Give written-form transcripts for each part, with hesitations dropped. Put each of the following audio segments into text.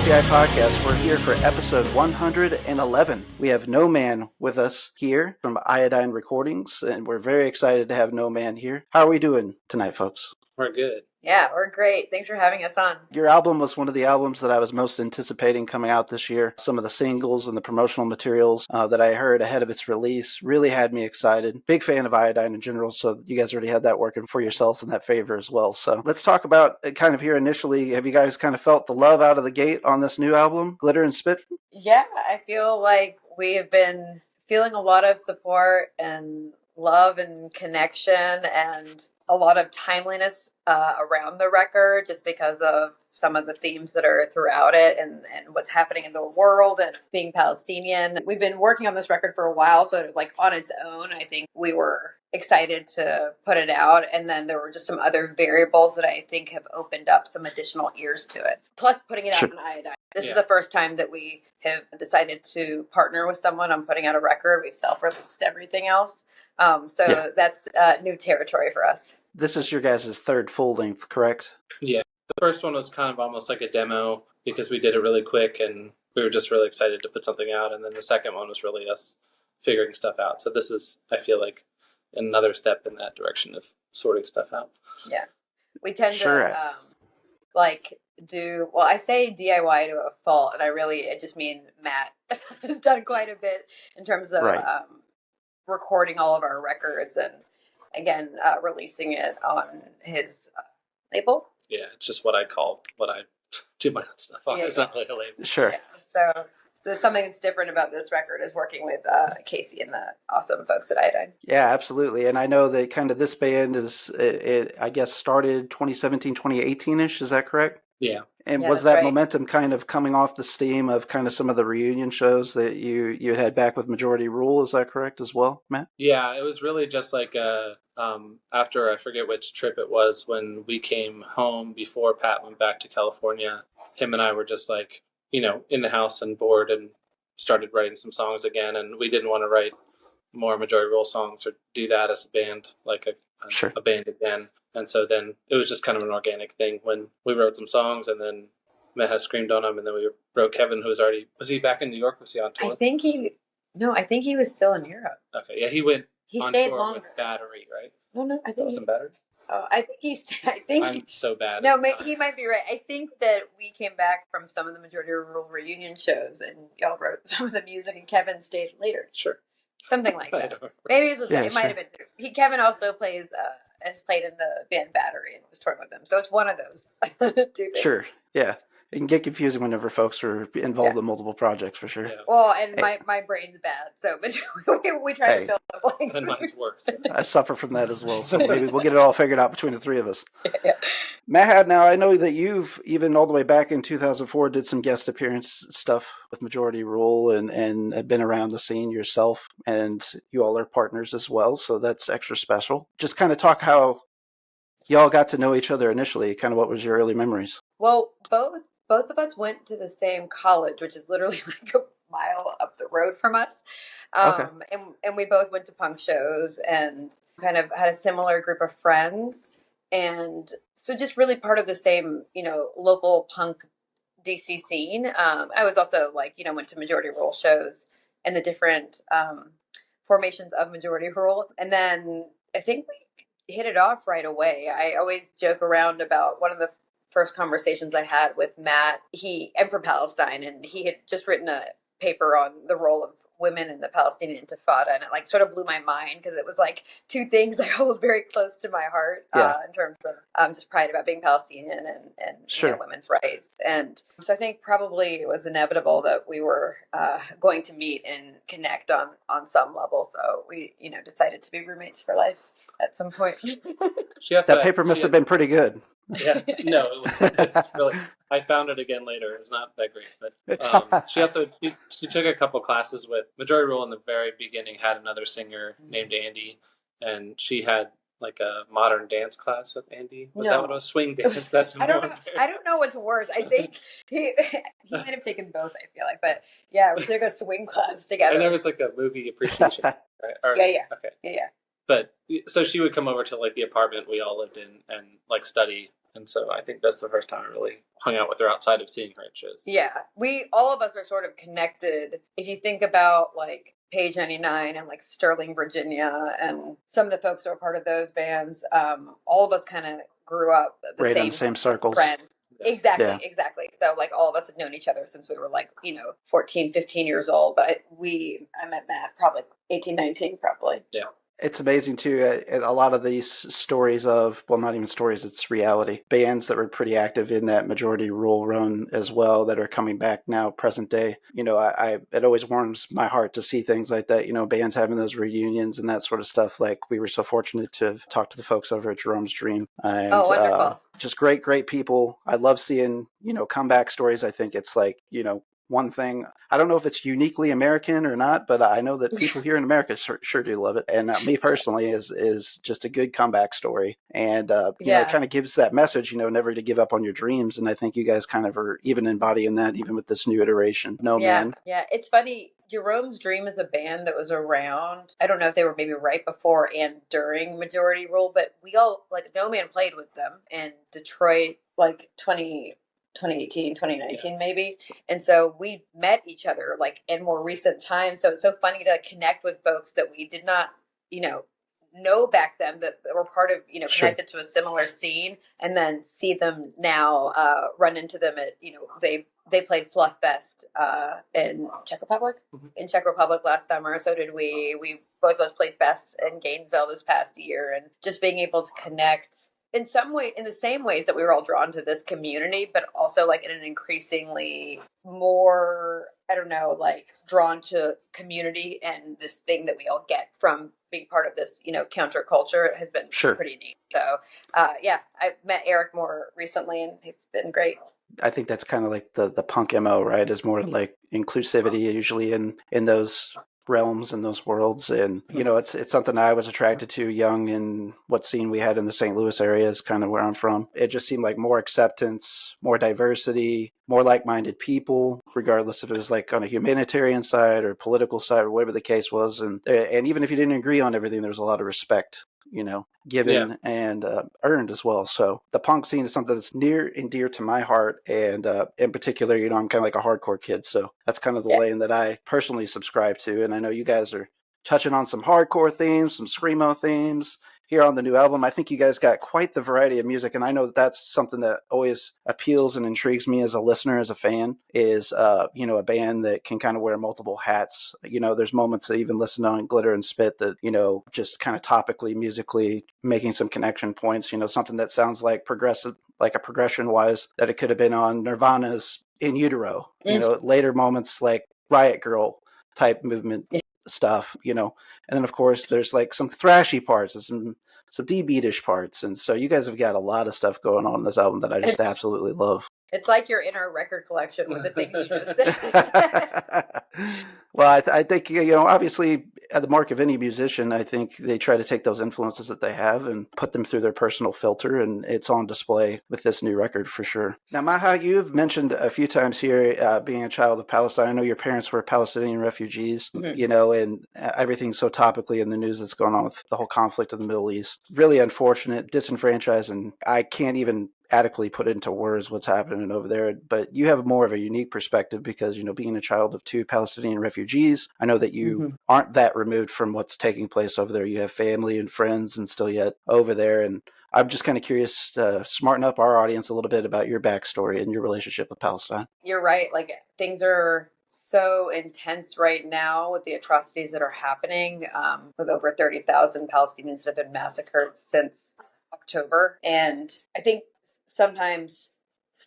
ATI podcast. We're here for episode 111. We have No Man with us here from Iodine Recordings, and we're very excited to have No Man here. How are we doing tonight, folks? We're good. Yeah, we're great. Thanks for having us on. Your album was one of the albums that I was most anticipating coming out this year. Some of the singles and the promotional materials that I heard ahead of its release really had me excited. Big fan of Iodine in general, so you guys already had that working for yourselves in that favor as well. So let's talk about it kind of here initially. Have you guys kind of felt the love out of the gate on this new album, Glitter and Spit? Yeah, I feel like we have been feeling a lot of support and love and connection and a lot of timeliness around the record just because of some of the themes that are throughout it and what's happening in the world and being Palestinian. We've been working on this record for a while, so like on its own, I think we were excited to put it out. And then there were just some other variables that I think have opened up some additional ears to it. Plus putting it out in Iodine. This is the first time that we have decided to partner with someone on putting out a record. We've self-released everything else. That's new territory for us. This is your guys' third full length, correct? Yeah. The first one was kind of almost like a demo because we did it really quick and we were just really excited to put something out. And then the second one was really us figuring stuff out. So this is, I feel like, another step in that direction of sorting stuff out. Yeah. We tend to I say DIY to a fault, and I just mean Matt has done quite a bit in terms of recording all of our records and, again, releasing it on his label. Yeah, it's just what I do my own stuff on. It's not really a label. Sure. Yeah, so something that's different about this record is working with Casey and the awesome folks at Iodine. Yeah, absolutely. And I know that kind of this band I guess, started 2017, 2018-ish. Is that correct? Yeah. And was that momentum kind of coming off the steam of kind of some of the reunion shows that you had back with Majority Rule? Is that correct as well, Matt? Yeah, it was really just like after, I forget which trip it was, when we came home before Pat went back to California, him and I were just like, in the house and bored and started writing some songs again. And we didn't want to write more Majority Rule songs or do that as a band, like a band again. And so then it was just kind of an organic thing when we wrote some songs and then Meha screamed on them and then we wrote Kevin, who was he back in New York? Was he on tour? I think he was still in Europe. Okay, yeah, he went he on stayed tour longer. with Battery, right? No, I think some Battery? Oh, I think I'm so bad. No, he might be right. I think that we came back from some of the Majority Rule reunion shows and y'all wrote some of the music and Kevin stayed later. Sure. Something like that. Maybe it might have been. Kevin also has played in the band Battery and was touring with them. So it's one of those two things. Sure. Yeah. It can get confusing whenever folks are involved in multiple projects, for sure. Yeah. Well, and my brain's bad, so we try to fill the blanks. And mine's worse. I suffer from that as well, so maybe we'll get it all figured out between the three of us. Yeah. Matt, now I know that you've, even all the way back in 2004, did some guest appearance stuff with Majority Rule and have been around the scene yourself, and you all are partners as well, so that's extra special. Just kind of talk how y'all got to know each other initially, kind of what was your early memories? Well, both of us went to the same college, which is literally like a mile up the road from us. And we both went to punk shows and kind of had a similar group of friends. And so just really part of the same, local punk DC scene. I was also went to Majority Rule shows and the different formations of Majority Rule. And then I think we hit it off right away. I always joke around about one of the first conversations I had with Matt. I'm from Palestine, and he had just written a paper on the role of women in the Palestinian Intifada, and it like sort of blew my mind because it was like two things I hold very close to my heart in terms of just pride about being Palestinian and Sure. you know, women's rights. And so I think probably it was inevitable that we were going to meet and connect on some level. So we, you know, decided to be roommates for life at some point. That paper must have been pretty good. Yeah, no, it was. It's really. I found it again later. It's not that great, but she also she took a couple classes with Majority Rule in the very beginning. Had another singer named Andy, and she had like a modern dance class with Andy. Was that what it was? Swing dance? That's I don't know. I don't know what's worse. I think he might have taken both. I feel like, but yeah, we took a swing class together. And there was like a movie appreciation. Right? Or, yeah. Okay. Yeah. But so she would come over to like the apartment we all lived in and like study. And so I think that's the first time I really hung out with her outside of seeing her at shows. Yeah, all of us are sort of connected. If you think about like Page 99 and like Sterling, Virginia, and some of the folks who are part of those bands, all of us kind of grew up in the same circles. Friend. Yeah. Exactly. So like all of us have known each other since we were like, 14, 15 years old. But I met Matt probably 18, 19 probably. Yeah. It's amazing too. A lot of these stories of, well, not even stories, it's reality. Bands that were pretty active in that Majority Rule run as well that are coming back now, present day. It always warms my heart to see things like that. Bands having those reunions and that sort of stuff. Like we were so fortunate to have talked to the folks over at Jerome's Dream. And, wonderful. Just great people. I love seeing, comeback stories. I think it's like, one thing, I don't know if it's uniquely American or not, but I know that people here in America sure do love it. And me personally is just a good comeback story. And, it kind of gives that message, never to give up on your dreams. And I think you guys kind of are even embodying that even with this new iteration. Man. Yeah. It's funny. Jerome's Dream is a band that was around. I don't know if they were maybe right before and during Majority Rule, but we all, like, No Man played with them in Detroit, like 2018, 2019 maybe. And so we met each other like in more recent times. So it's so funny to connect with folks that we did not, know back then that were part of, connected to a similar scene, and then see them now, run into them at, they played Fluff Fest in Czech Republic. Mm-hmm. In Czech Republic last summer. So did we. We both of us played Fest in Gainesville this past year, and just being able to connect in some way, in the same ways that we were all drawn to this community, but also like in an increasingly more, like drawn to community and this thing that we all get from being part of this, counterculture has been pretty neat. So, I met Eric more recently and it's been great. I think that's kind of like the punk MO, right? Is more like inclusivity usually in those realms and those worlds. And it's something I was attracted to young, in what scene we had in the St. Louis area is kind of where I'm from. It just seemed like more acceptance, more diversity, more like-minded people, regardless if it was like on a humanitarian side or political side or whatever the case was. And even if you didn't agree on everything, there was a lot of respect, given and earned as well. So the punk scene is something that's near and dear to my heart. And in particular, I'm kind of like a hardcore kid. So that's kind of the lane that I personally subscribe to. And I know you guys are touching on some hardcore themes, some screamo themes here on the new album. I think you guys got quite the variety of music. And I know that that's something that always appeals and intrigues me as a listener, as a fan, is, a band that can kind of wear multiple hats. There's moments that even listen on Glitter and Spit that, just kind of topically, musically making some connection points, something that sounds like progressive, like a progression wise, that it could have been on Nirvana's In Utero, later moments like Riot Girl type movement stuff, and then of course there's like some thrashy parts and some D-beatish parts, and so you guys have got a lot of stuff going on in this album that I just absolutely love. It's like you're in our record collection with the things you just said. Well, I think, obviously at the mark of any musician, I think they try to take those influences that they have and put them through their personal filter, and it's on display with this new record for sure. Now, Maha, you've mentioned a few times here being a child of Palestine. I know your parents were Palestinian refugees, and everything's so topically in the news that's going on with the whole conflict in the Middle East. Really unfortunate, disenfranchised, and I can't even adequately put into words what's happening over there, but you have more of a unique perspective because, being a child of two Palestinian refugees, I know that you aren't that removed from what's taking place over there. You have family and friends and still yet over there, and I'm just kind of curious to smarten up our audience a little bit about your backstory and your relationship with Palestine. You're right. Like, things are so intense right now with the atrocities that are happening, with over 30,000 Palestinians that have been massacred since October. And I think sometimes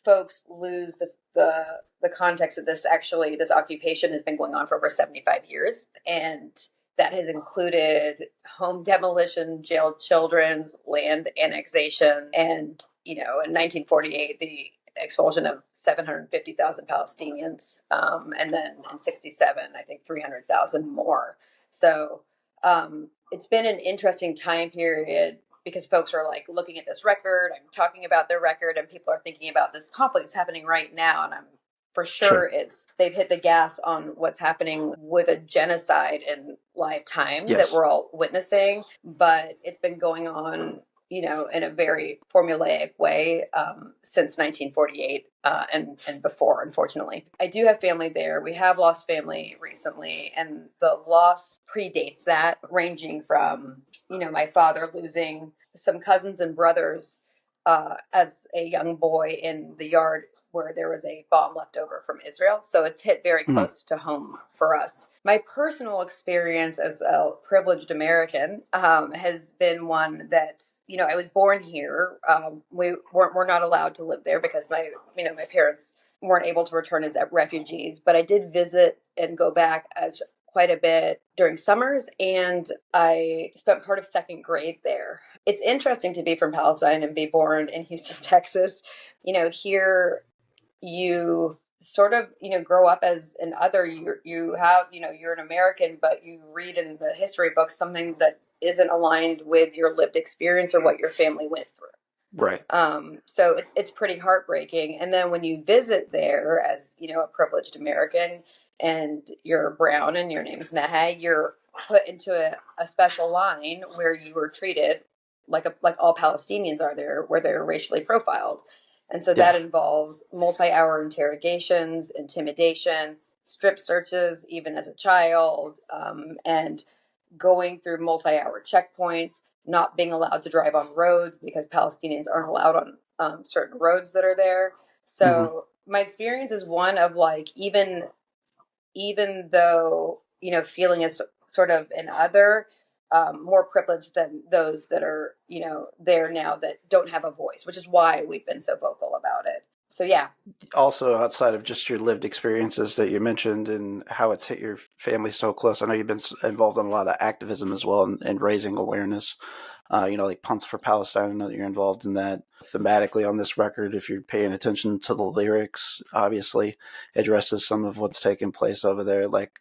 folks lose the context that this occupation has been going on for over 75 years. And that has included home demolition, jailed children's, land annexation, and, in 1948, the expulsion of 750,000 Palestinians, and then in 67, I think 300,000 more. So it's been an interesting time period because folks are like looking at this record. I'm talking about their record, and people are thinking about this conflict that's happening right now. And I'm for sure they've hit the gas on what's happening with a genocide in lifetime that we're all witnessing. But it's been going on, in a very formulaic way since 1948 and before, unfortunately. I do have family there. We have lost family recently, and the loss predates that, ranging from, my father losing some cousins and brothers as a young boy in the yard where there was a bomb left over from Israel. So it's hit very close to home for us. My personal experience as a privileged American has been one that's, I was born here. We're not allowed to live there because my parents weren't able to return as refugees. But I did visit and go back as quite a bit during summers, and I spent part of second grade there. It's interesting to be from Palestine and be born in Houston, Texas. Here you sort of, grow up as an other. You have, you're an American, but you read in the history books something that isn't aligned with your lived experience or what your family went through. Right. So it's pretty heartbreaking. And then when you visit there as, a privileged American, and you're brown and your name's MAHA, you're put into a special line where you were treated like all Palestinians are there, where they're racially profiled. And so that involves multi-hour interrogations, intimidation, strip searches, even as a child, and going through multi-hour checkpoints, not being allowed to drive on roads because Palestinians aren't allowed on certain roads that are there. So my experience is one of even though, feeling is sort of an other, more privileged than those that are, there now that don't have a voice, which is why we've been so vocal about it. So, yeah. Also, outside of just your lived experiences that you mentioned and how it's hit your family so close, I know you've been involved in a lot of activism as well and raising awareness. Like Punts for Palestine, I know that you're involved in that. Thematically on this record, if you're paying attention to the lyrics, obviously addresses some of what's taking place over there. Like,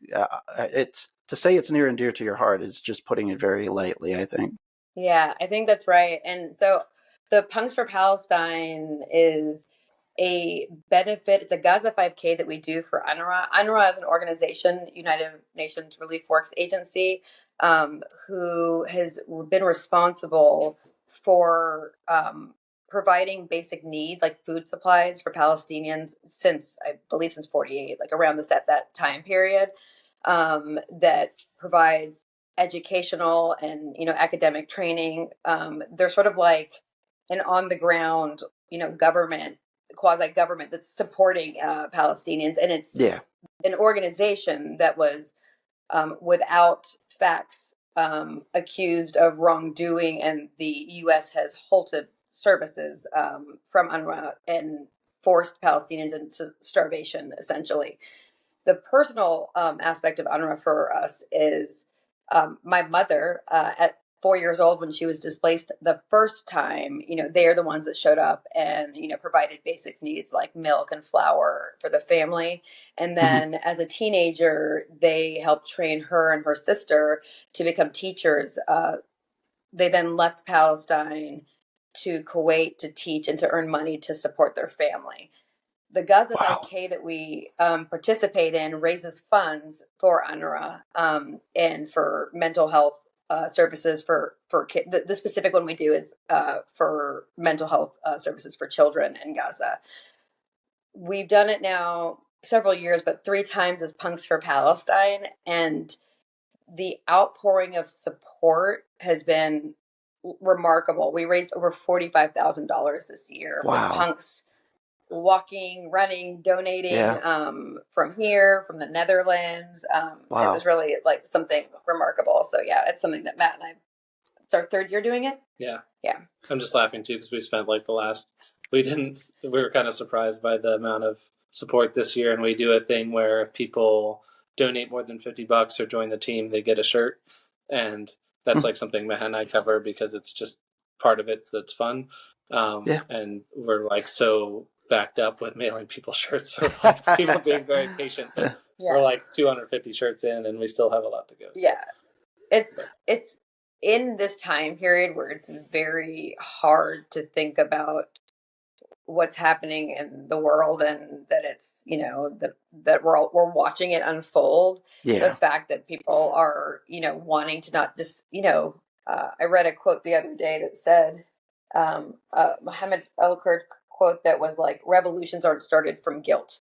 it's to say it's near and dear to your heart is just putting it very lightly, I think. Yeah, I think that's right. And so the Punks for Palestine is a benefit. It's a Gaza 5K that we do for UNRWA. UNRWA is an organization, United Nations Relief Works Agency, who has been responsible for providing basic need, like food supplies for Palestinians since, I believe, since 48, like around that time period, that provides educational and, academic training. They're sort of like an on the ground, government, quasi government that's supporting Palestinians. And it's an organization that was without facts, accused of wrongdoing, and the U.S. has halted services from UNRWA and forced Palestinians into starvation, essentially. The personal aspect of UNRWA for us is my mother at 4 years old, when she was displaced the first time, they're the ones that showed up and, provided basic needs like milk and flour for the family. And then as a teenager, they helped train her and her sister to become teachers. They then left Palestine to Kuwait to teach and to earn money to support their family. The Gaza 5K that we participate in raises funds for UNRWA and for mental health services for kids. The specific one we do is for mental health services for children in Gaza. We've done it now several years, but 3 times as Punks for Palestine, and the outpouring of support has been remarkable. We raised over $45,000 this year with Punks walking, running, donating from here, from the Netherlands. It was really like something remarkable. So yeah, it's something that Matt and I, it's our third year doing it. Yeah. Yeah. I'm just laughing too because we spent like we were kind of surprised by the amount of support this year, and we do a thing where if people donate more than $50 or join the team, they get a shirt, and that's like something Matt and I cover because it's just part of it that's fun. And we're like so backed up with mailing people shirts, so like people being very patient. But we're like 250 shirts in, and we still have a lot to go. So. Yeah, it's in this time period where it's very hard to think about what's happening in the world, and that it's, you know, that we're watching it unfold. The fact that people are, you know, wanting to not just, you know, I read a quote the other day that said, Muhammad al-Kurd quote that was like, revolutions aren't started from guilt.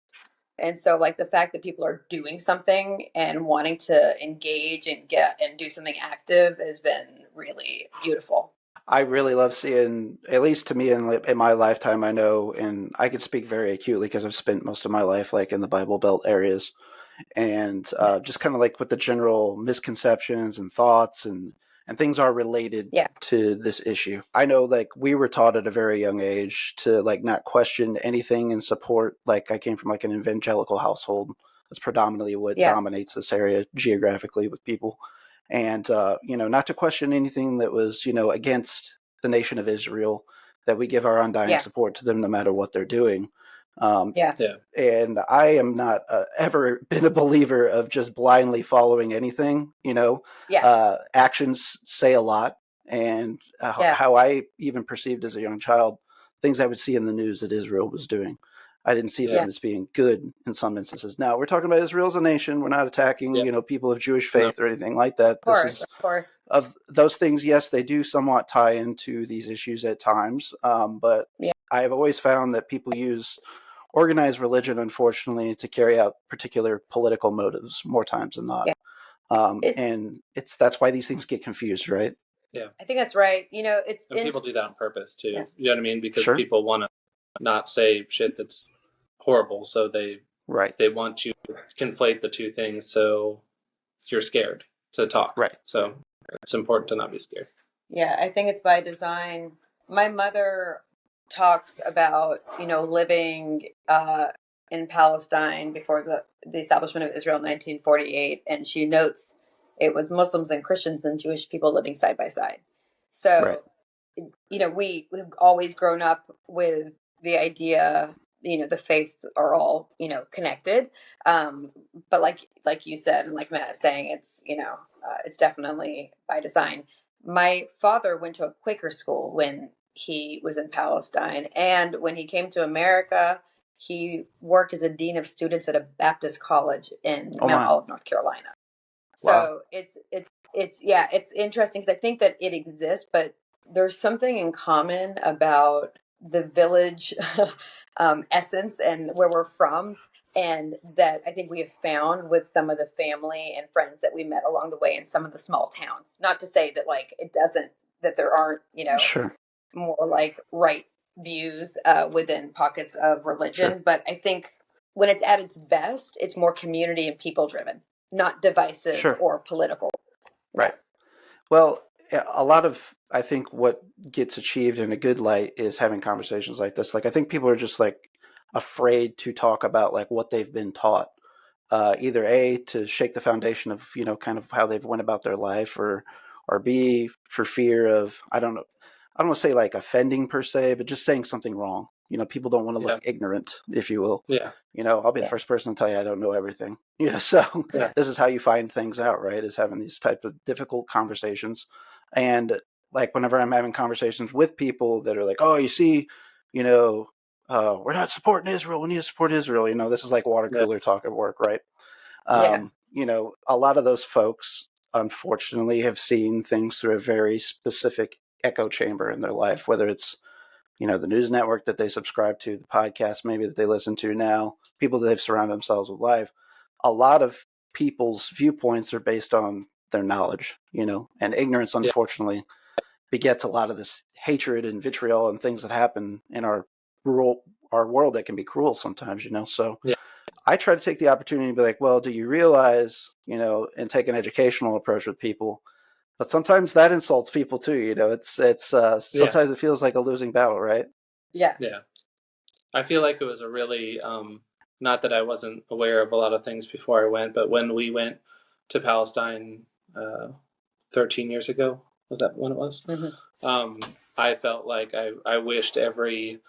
And so like the fact that people are doing something and wanting to engage and do something active has been really beautiful. I really love seeing, at least to me in my lifetime, I know, and I can speak very acutely because I've spent most of my life like in the Bible Belt areas, and just kind of like with the general misconceptions and thoughts and things are related to this issue. I know like we were taught at a very young age to like not question anything and support. Like I came from like an evangelical household. That's predominantly what dominates this area geographically with people. And, you know, not to question anything that was, you know, against the nation of Israel, that we give our undying support to them no matter what they're doing. And I am not ever been a believer of just blindly following anything, you know. Actions say a lot. And how I even perceived as a young child, things I would see in the news that Israel was doing. I didn't see them as being good in some instances. Now, we're talking about Israel as a nation. We're not attacking, you know, people of Jewish faith or anything like that. Of course. Of those things, yes, they do somewhat tie into these issues at times. But I have always found that people use organized religion, unfortunately, to carry out particular political motives more times than not. And that's why these things get confused, right? Yeah. I think that's right. You know, people do that on purpose too. You know what I mean? Because people want to not say shit that's horrible, so they want you to conflate the two things, so you're scared to talk. Right. So it's important to not be scared. Yeah, I think it's by design. My mother talks about, you know, living in Palestine before the establishment of Israel in 1948, and she notes it was Muslims and Christians and Jewish people living side by side. So, you know, we've always grown up with the idea, you know, the faiths are all, you know, connected. But like you said, and like Matt is saying, it's, you know, it's definitely by design. My father went to a Quaker school when he was in Palestine. And when he came to America, he worked as a dean of students at a Baptist college in Mount Olive, North Carolina. So it's interesting because I think that it exists, but there's something in common about the village essence and where we're from, and that I think we have found with some of the family and friends that we met along the way in some of the small towns. Not to say that like that there aren't, you know, more like right views within pockets of religion, but I think when it's at its best, it's more community and people driven, not divisive or political. Right. Well, a lot of, I think what gets achieved in a good light is having conversations like this. Like, I think people are just like afraid to talk about like what they've been taught, either A, to shake the foundation of, you know, kind of how they've went about their life, or B, for fear of, I don't want to say like offending per se, but just saying something wrong. You know, people don't want to look ignorant, if you will. Yeah. You know, I'll be the first person to tell you I don't know everything. You know, so this is how you find things out, right? Is having these type of difficult conversations. And like whenever I'm having conversations with people that are like, oh, you see, you know, we're not supporting Israel. We need to support Israel. You know, this is like water cooler talk at work, right? You know, a lot of those folks, unfortunately, have seen things through a very specific echo chamber in their life, whether it's, you know, the news network that they subscribe to, the podcast maybe that they listen to now, people that they've surrounded themselves with live. A lot of people's viewpoints are based on their knowledge, you know, and ignorance, unfortunately, begets a lot of this hatred and vitriol and things that happen in our rural our world that can be cruel sometimes, So Yeah. I try to take the opportunity to be like, well, do you realize, and take an educational approach with people. But sometimes that insults people too, It's sometimes it feels like a losing battle, right? Yeah. Yeah. I feel like it was a really, not that I wasn't aware of a lot of things before I went, but when we went to Palestine 13 years ago, was that when it was? Mm-hmm. I felt like I wished every,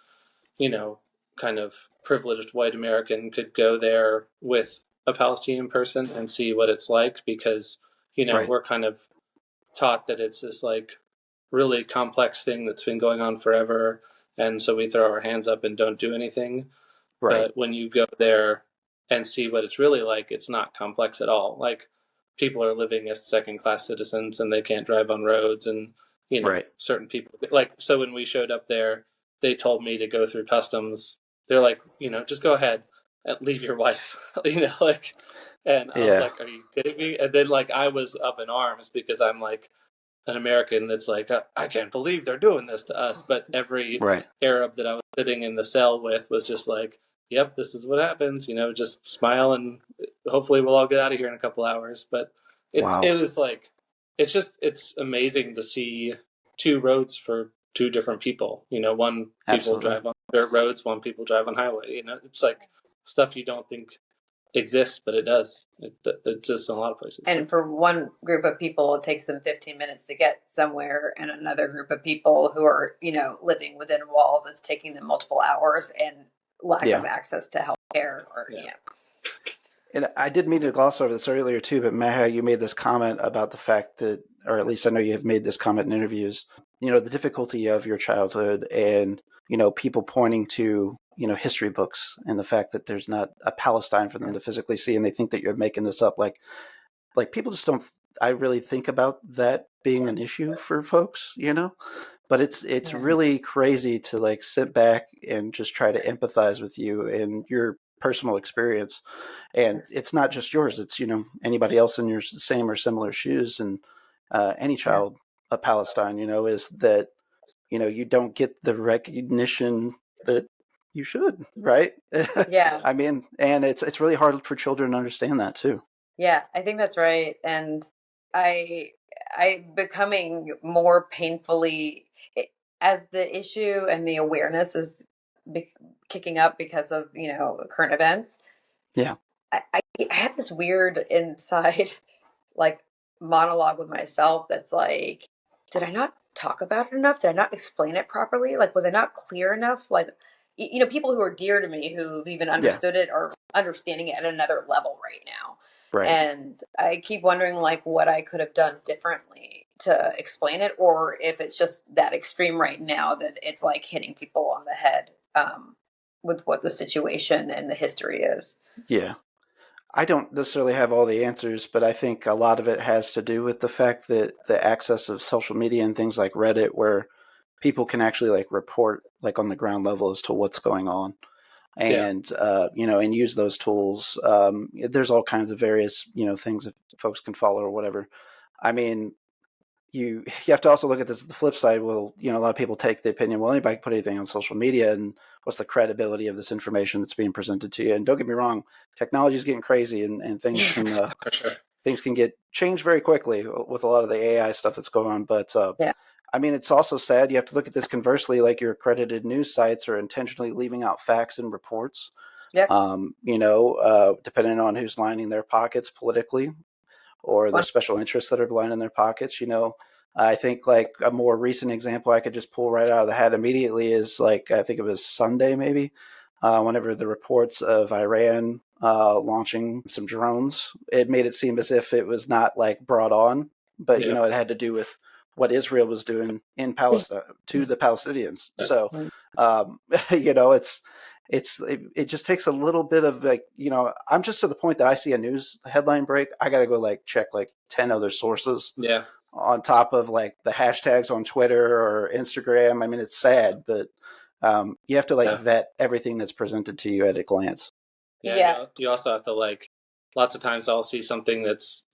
kind of privileged white American could go there with a Palestinian person and see what it's like, because, Right. we're kind of taught that it's this like really complex thing that's been going on forever. And so we throw our hands up and don't do anything. Right. But when you go there and see what it's really like, it's not complex at all. Like, people are living as second class citizens and they can't drive on roads, and Right. certain people, like, so when we showed up there, they told me to go through customs. They're like, just go ahead and leave your wife, like, and I was Yeah. like, are you kidding me? And then, like, I was up in arms because I'm like an American that's like, I can't believe they're doing this to us. But every Right. Arab that I was sitting in the cell with was just like, yep, this is what happens, just smile and hopefully we'll all get out of here in a couple hours. But Wow. it was like, it's amazing to see two roads for two different people. One people Absolutely. drive on dirt roads, one people drive on highway. It's like stuff you don't think exists, but it does. It exists in a lot of places. And for one group of people, it takes them 15 minutes to get somewhere, and another group of people who are, living within walls, it's taking them multiple hours, and lack of access to healthcare. And I did mean to gloss over this earlier too, but Maha, you made this comment about the fact that, or at least I know you have made this comment in interviews, the difficulty of your childhood and, people pointing to, history books and the fact that there's not a Palestine for them to physically see, and they think that you're making this up. Like people just don't, I really think about that being an issue for folks, but it's really crazy to like sit back and just try to empathize with you and your personal experience. And it's not just yours, it's, anybody else in your same or similar shoes. And any child of Palestine, is that, you don't get the recognition that you should, right? Yeah. I mean, and it's really hard for children to understand that too. Yeah, I think that's right. And I'm becoming more painfully, as the issue and the awareness is kicking up because of, current events. Yeah. I have this weird inside like monologue with myself that's like, did I not talk about it enough? Did I not explain it properly? Like, was I not clear enough? Like, people who are dear to me who've even understood it are understanding it at another level right now. Right. And I keep wondering like what I could have done differently to explain it, or if it's just that extreme right now that it's like hitting people on the head with what the situation and the history is. Yeah. I don't necessarily have all the answers, but I think a lot of it has to do with the fact that the access of social media and things like Reddit, where people can actually like report like on the ground level as to what's going on, and and use those tools. There's all kinds of various things that folks can follow or whatever. I mean, you have to also look at this the flip side. Well, a lot of people take the opinion, well, anybody can put anything on social media, and what's the credibility of this information that's being presented to you? And don't get me wrong, technology is getting crazy, and things can things can get changed very quickly with a lot of the AI stuff that's going on. But I mean, it's also sad. You have to look at this conversely, like your accredited news sites are intentionally leaving out facts and reports. Yeah. Depending on who's lining their pockets politically, or the special interests that are lining their pockets. I think like a more recent example I could just pull right out of the hat immediately is like, I think it was Sunday maybe, whenever the reports of Iran launching some drones, it made it seem as if it was not like brought on, but it had to do with what Israel was doing in Palestine to the Palestinians. So, it just takes a little bit of like, I'm just to the point that I see a news headline break, I got to go like check like 10 other sources. Yeah. On top of like the hashtags on Twitter or Instagram. I mean, it's sad, but you have to like vet everything that's presented to you at a glance. Yeah. You also have to like, lots of times I'll see something that's,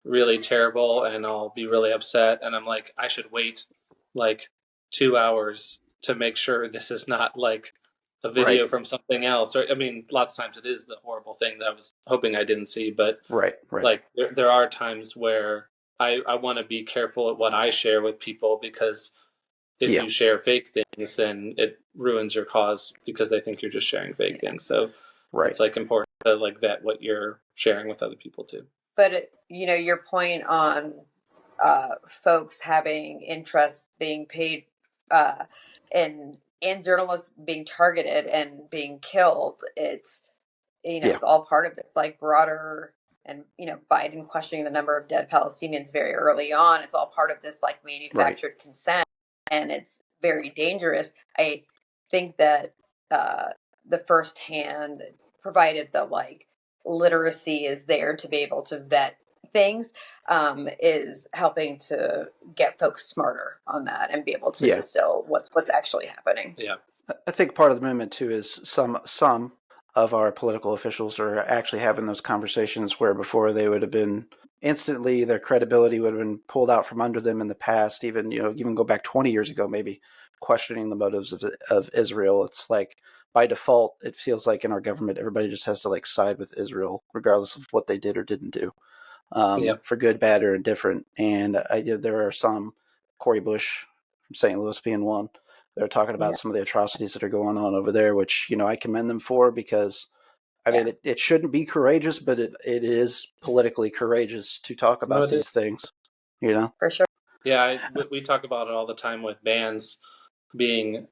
really terrible and I'll be really upset. And I'm like, I should wait like 2 hours to make sure this is not like a video from something else, or I mean, lots of times it is the horrible thing that I was hoping I didn't see, but like there are times where I want to be careful at what I share with people, because if you share fake things, then it ruins your cause because they think you're just sharing fake things. So it's like important to like vet what you're sharing with other people too. But your point on folks having interests being paid and journalists being targeted and being killed, it's it's all part of this like broader, and Biden questioning the number of dead Palestinians very early on. It's all part of this like manufactured consent, and it's very dangerous. I think that the firsthand, provided the like literacy is there to be able to vet things, is helping to get folks smarter on that and be able to distill what's actually happening. Yeah, I think part of the movement too is some of our political officials are actually having those conversations where before they would have been instantly, their credibility would have been pulled out from under them in the past, even go back 20 years ago, maybe questioning the motives of Israel. It's like by default, it feels like in our government, everybody just has to like side with Israel, regardless of what they did or didn't do, for good, bad, or indifferent. And there are some, Cori Bush from St. Louis being one, they're talking about some of the atrocities that are going on over there, which, I commend them for, because I mean, it shouldn't be courageous, but it is politically courageous to talk about these things, For sure. Yeah, we talk about it all the time with bands being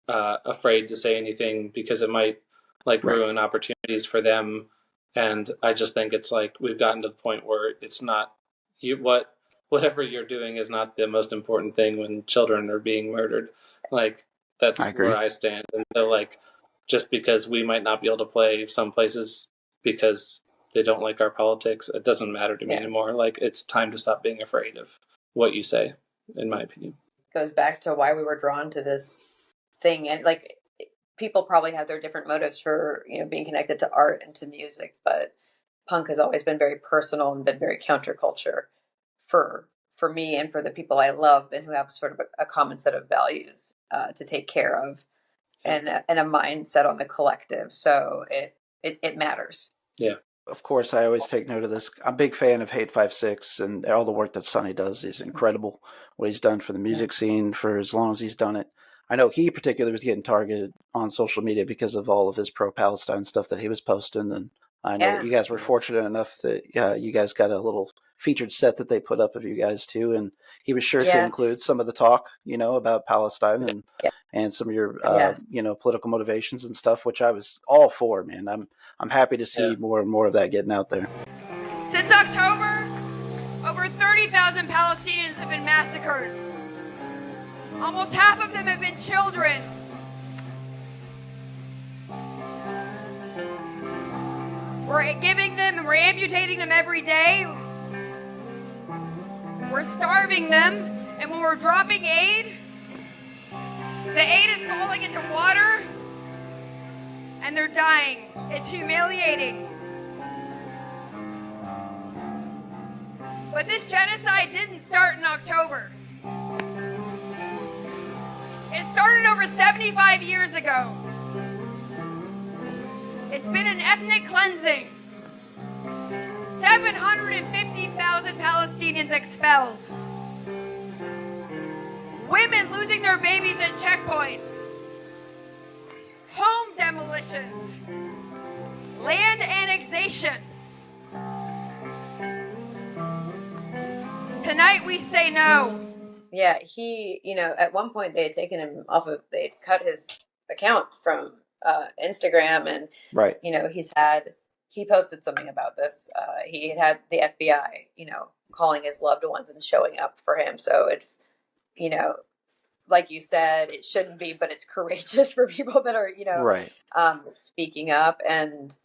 afraid to say anything because it might like ruin opportunities for them. And I just think it's like we've gotten to the point where it's not whatever you're doing is not the most important thing when children are being murdered. Like that's where I stand. And so like just because we might not be able to play some places because they don't like our politics, it doesn't matter to me anymore. Like it's time to stop being afraid of what you say, in my opinion. Goes back to why we were drawn to this thing, and like people probably have their different motives for being connected to art and to music, but punk has always been very personal and been very counterculture for me and for the people I love and who have sort of a common set of values to take care of, and a mindset on the collective. So it matters. Yeah. Of course, I always take note of this. I'm a big fan of Hate 5/6 and all the work that Sonny does is incredible. What he's done for the music scene for as long as he's done it. I know he particularly was getting targeted on social media because of all of his pro-Palestine stuff that he was posting. And I know that you guys were fortunate enough that you guys got a little featured set that they put up of you guys too. And he was sure to include some of the talk, about Palestine and some of your, political motivations and stuff, which I was all for, man. I'm happy to see more and more of that getting out there. Since October, over 30,000 Palestinians have been massacred. Almost half of them have been children. We're giving them and we're amputating them every day. We're starving them, and when we're dropping aid, the aid is falling into water, and they're dying. It's humiliating. But this genocide didn't start in October. It started over 75 years ago. It's been an ethnic cleansing. 750,000 Palestinians expelled. Women losing their babies at checkpoints. Home demolitions. Land annexation. Tonight we say no. Yeah, he, at one point they had taken him off of, they had cut his account from Instagram, and, he posted something about this. He had the FBI, calling his loved ones and showing up for him. So it's, like you said, it shouldn't be, but it's courageous for people that are, speaking up. And,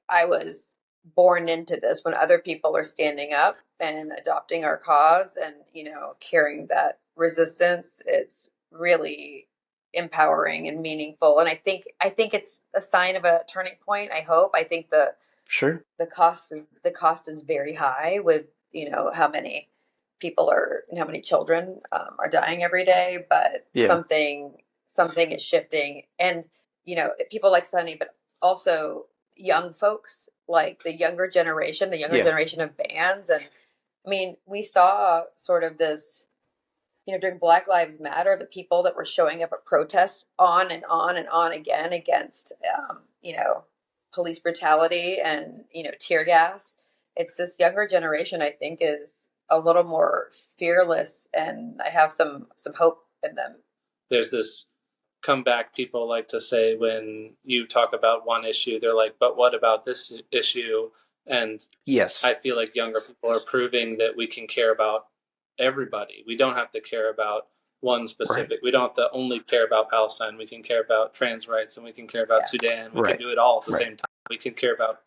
I was born into this when other people are standing up and adopting our cause and, carrying that resistance. It's really empowering and meaningful. And I think it's a sign of a turning point. I hope. I think the cost is very high with, how many people how many children are dying every day, but something something is shifting. And, people like Sonny, but also young folks, like the younger generation, generation of bands. And I mean, we saw sort of this, during Black Lives Matter, the people that were showing up at protests on and on and on again against, police brutality and, tear gas. It's this younger generation, I think, is a little more fearless, and I have some hope in them. There's this comeback people like to say when you talk about one issue, they're like, but what about this issue? And yes, I feel like younger people are proving that we can care about everybody. We don't have to care about one specific. Right. We don't have to only care about Palestine. We can care about trans rights, and we can care about Sudan. We can do it all at the same time. We can care about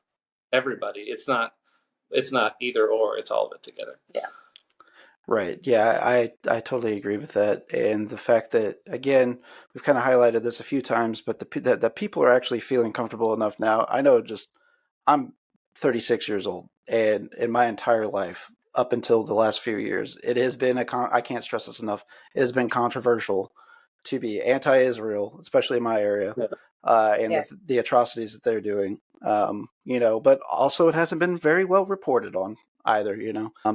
everybody. It's not either or. It's all of it together. Yeah. Right. Yeah, I totally agree with that. And the fact that, again, we've kind of highlighted this a few times, but the people are actually feeling comfortable enough now. I know I'm 36 years old, and in my entire life, up until the last few years, it has been I can't stress this enough, it has been controversial to be anti-Israel, especially in my area, and the atrocities that they're doing. But also it hasn't been very well reported on either,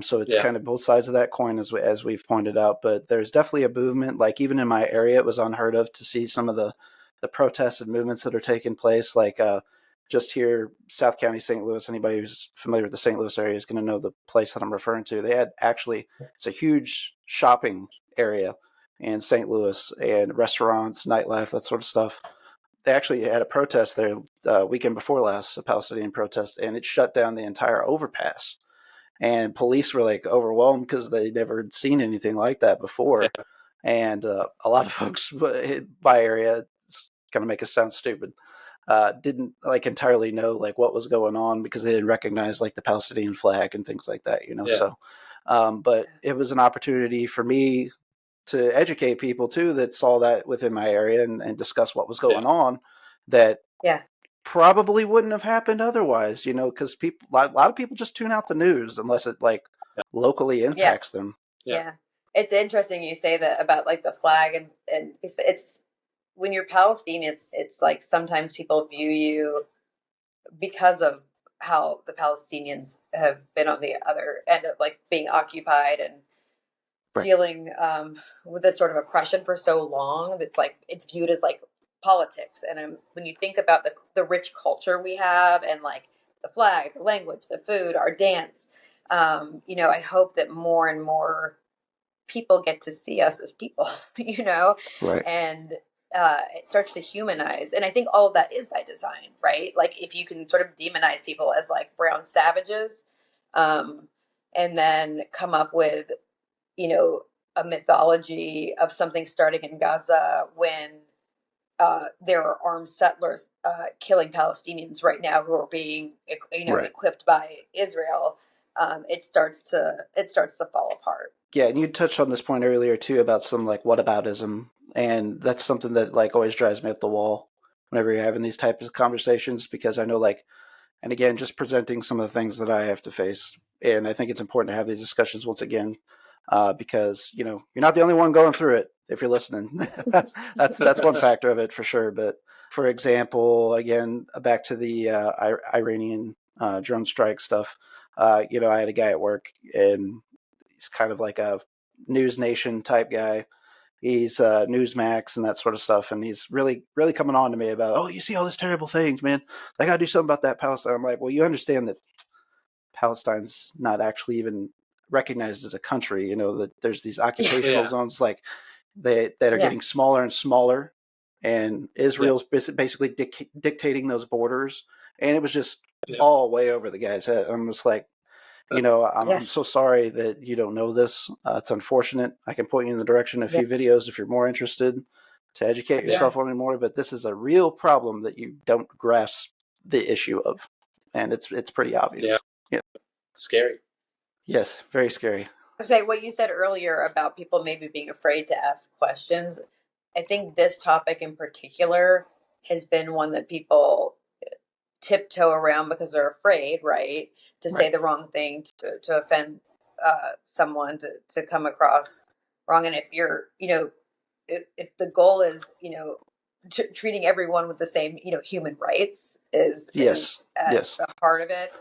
so it's kind of both sides of that coin as we've pointed out. But there's definitely a movement. Like even in my area, it was unheard of to see some of the protests and movements that are taking place. Like just here, South County, St. Louis. Anybody who's familiar with the St. Louis area is going to know the place that I'm referring to. They had it's a huge shopping area in St. Louis, and restaurants, nightlife, that sort of stuff. They actually had a protest there weekend before last, a Palestinian protest, and it shut down the entire overpass. And police were like overwhelmed because they never had seen anything like that before. Yeah. And a lot of folks in my area, it's going to make us sound stupid, didn't like entirely know like what was going on because they didn't recognize like the Palestinian flag and things like that, So, but it was an opportunity for me to educate people too that saw that within my area and discuss what was going on that probably wouldn't have happened otherwise, because a lot of people just tune out the news unless it like locally impacts them. Yeah. It's interesting you say that about like the flag and it's when you're Palestinian, it's like sometimes people view you because of how the Palestinians have been on the other end of like being occupied and feeling with this sort of oppression for so long. That's like it's viewed as like politics. And when you think about the rich culture we have and like the flag, the language, the food, our dance, I hope that more and more people get to see us as people, and it starts to humanize. And I think all of that is by design, right? Like if you can sort of demonize people as like brown savages, and then come up with, a mythology of something starting in Gaza when there are armed settlers killing Palestinians right now who are being, equipped by Israel. It starts to fall apart. Yeah, and you touched on this point earlier too about some like whataboutism, and that's something that like always drives me up the wall whenever you're having these types of conversations, because I know like, and again, just presenting some of the things that I have to face, and I think it's important to have these discussions once again, because you're not the only one going through it if you're listening. that's one factor of it for sure. But for example, again, back to the Iranian drone strike stuff. I had a guy at work, and he's kind of like a News Nation type guy. He's Newsmax and that sort of stuff, and he's really, really coming on to me about, oh, you see all these terrible things, man. I got to do something about that Palestine. I'm like, well, you understand that Palestine's not actually even recognized as a country. That there's these occupational zones like that are getting smaller and smaller, and Israel's basically dictating those borders, and it was just all way over the guy's head. I'm just like, I'm so sorry that you don't know this. It's unfortunate. I can point you in the direction of a few videos if you're more interested to educate yourself on it more. But this is a real problem that you don't grasp the issue of, and it's pretty obvious. Yeah. Scary. Yes, very scary. Say what you said earlier about people maybe being afraid to ask questions. I think this topic in particular has been one that people tiptoe around because they're afraid, right, to say the wrong thing, to offend someone, to come across wrong. And if you're, if the goal is, treating everyone with the same, human rights is Yes. at Yes. the heart of it.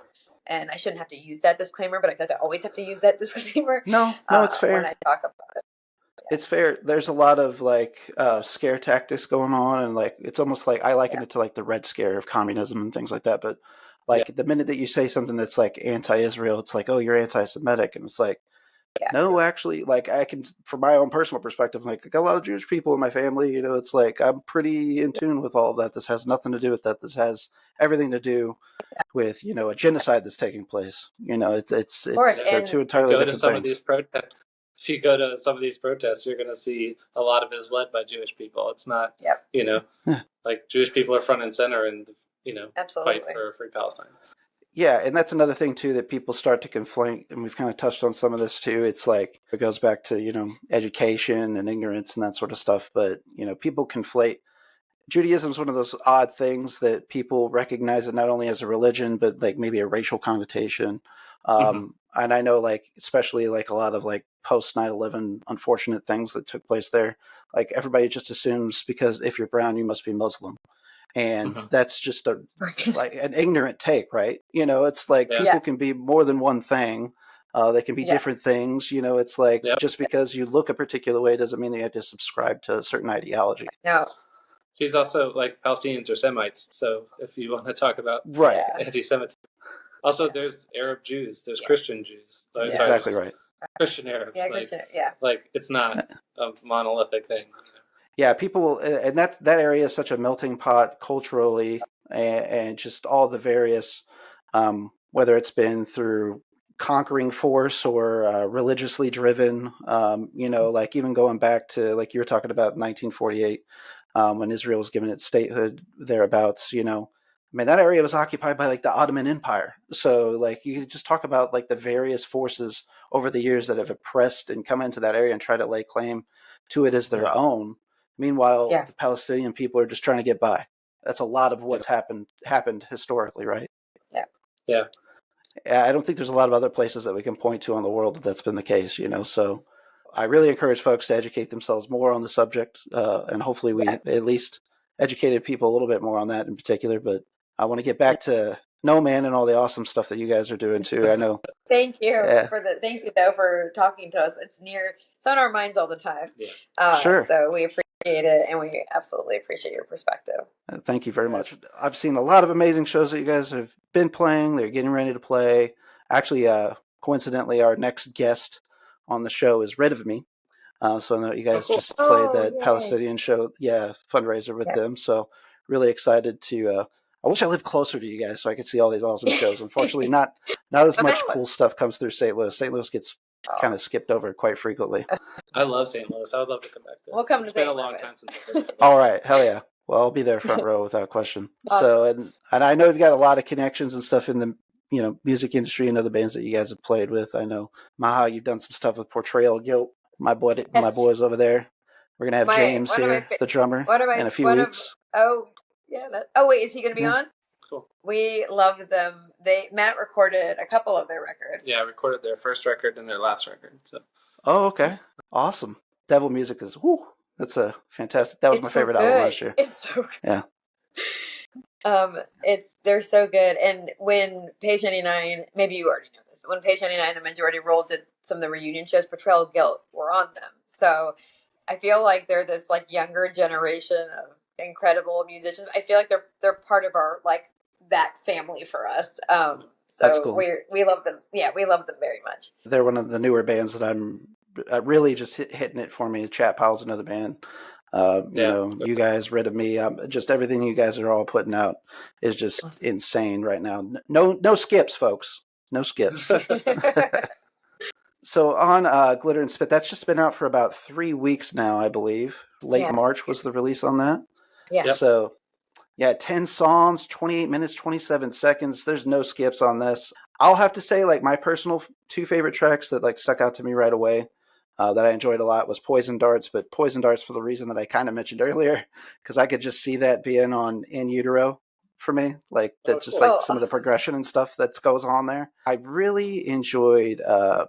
And I shouldn't have to use that disclaimer, but I thought I always have to use that disclaimer. No, it's fair. When I talk about it. It's fair. There's a lot of scare tactics going on, and it's almost like I liken it to the Red Scare of communism and things like that. But the minute that you say something that's anti-Israel, it's oh, you're anti-Semitic, and it's no, actually, I can, from my own personal perspective, I got a lot of Jewish people in my family. It's I'm pretty in tune with all of that. This has nothing to do with that. This has everything to do with a genocide that's taking place. It's they're two entirely different things. If you go to some of these protests, you're going to see a lot of it is led by Jewish people. It's not, Jewish people are front and center in the, Absolutely. fight for a free Palestine. Yeah, and that's another thing too that people start to conflate, and we've kind of touched on some of this too. It's it goes back to education and ignorance and that sort of stuff. But people conflate. Judaism is one of those odd things that people recognize it not only as a religion, but maybe a racial connotation. And I know especially a lot of post 9/11 unfortunate things that took place there. Everybody just assumes because if you're brown, you must be Muslim. And that's just an ignorant take, right? It's people can be more than one thing. They can be different things. It's just because you look a particular way doesn't mean that you have to subscribe to a certain ideology. No. She's also Palestinians are Semites. So if you want to talk about anti-Semitism. Also, there's Arab Jews. There's Christian Jews. Exactly right. Christian Arabs. Yeah, Christian, it's not a monolithic thing. Yeah, people, and that area is such a melting pot culturally, and just all the various, whether it's been through conquering force or religiously driven, even going back to you were talking about 1948, when Israel was given its statehood thereabouts. That area was occupied by the Ottoman Empire. So you could just talk about the various forces over the years that have oppressed and come into that area and try to lay claim to it as their own. Meanwhile, the Palestinian people are just trying to get by. That's a lot of what's happened historically, right? Yeah. Yeah. I don't think there's a lot of other places that we can point to in the world that's been the case, So I really encourage folks to educate themselves more on the subject, and hopefully we at least educated people a little bit more on that in particular. But I want to get back to No Man and all the awesome stuff that you guys are doing too. I know. Thank you for talking to us. It's on our minds all the time. Yeah. Sure. So we appreciate it, and we absolutely appreciate your perspective. Thank you very much. I've seen a lot of amazing shows that you guys have been playing. They're getting ready to play. Actually, coincidentally, our next guest on the show is Rid of Me. So I know you guys just played that Palestinian show, fundraiser with them. So really excited to. I wish I lived closer to you guys so I could see all these awesome shows. Unfortunately, not as much cool stuff comes through St. Louis. St. Louis gets kind of skipped over quite frequently. I love St. Louis. I would love to come back there. We'll come it's to been St. a long Louis. time since I've been there. All right, hell yeah. Well, I'll be there front row without question. Awesome. So, and I know you've got a lot of connections and stuff in the music industry and other bands that you guys have played with. I know Maha, you've done some stuff with Portrayal Guilt. My boys over there. We're gonna have James here, the drummer, in a few weeks. Wait, is he gonna be on? Cool. We love them. Matt recorded a couple of their records. Yeah, I recorded their first record and their last record. So. Oh, okay, awesome. Devil Music is that's a fantastic. That was my favorite album last year. It's so good. Yeah. They're so good. And when Page 99, maybe you already know this, but when Page 99 and Majority Role did some of the reunion shows, Portrayal Guilt were on them. So I feel like they're this younger generation of incredible musicians. I feel like they're part of our that family for us. So that's cool. We love them. Yeah, we love them very much. They're one of the newer bands that I'm really just hitting it for me. Chat Pile's another band. You guys, Rid of Me, just everything you guys are all putting out is just insane right now. No skips, folks. No skips. So on Glitter and Spit, that's just been out for about 3 weeks now, I believe. Late March was the release on that. Yeah. Yep. So, 10 songs, 28 minutes, 27 seconds. There's no skips on this. I'll have to say, my personal 2 favorite tracks that stuck out to me right away that I enjoyed a lot was Poison Darts, but Poison Darts for the reason that I kind of mentioned earlier, because I could just see that being on In Utero. for me. Like that's just cool. like some of the progression and stuff that goes on there. I really enjoyed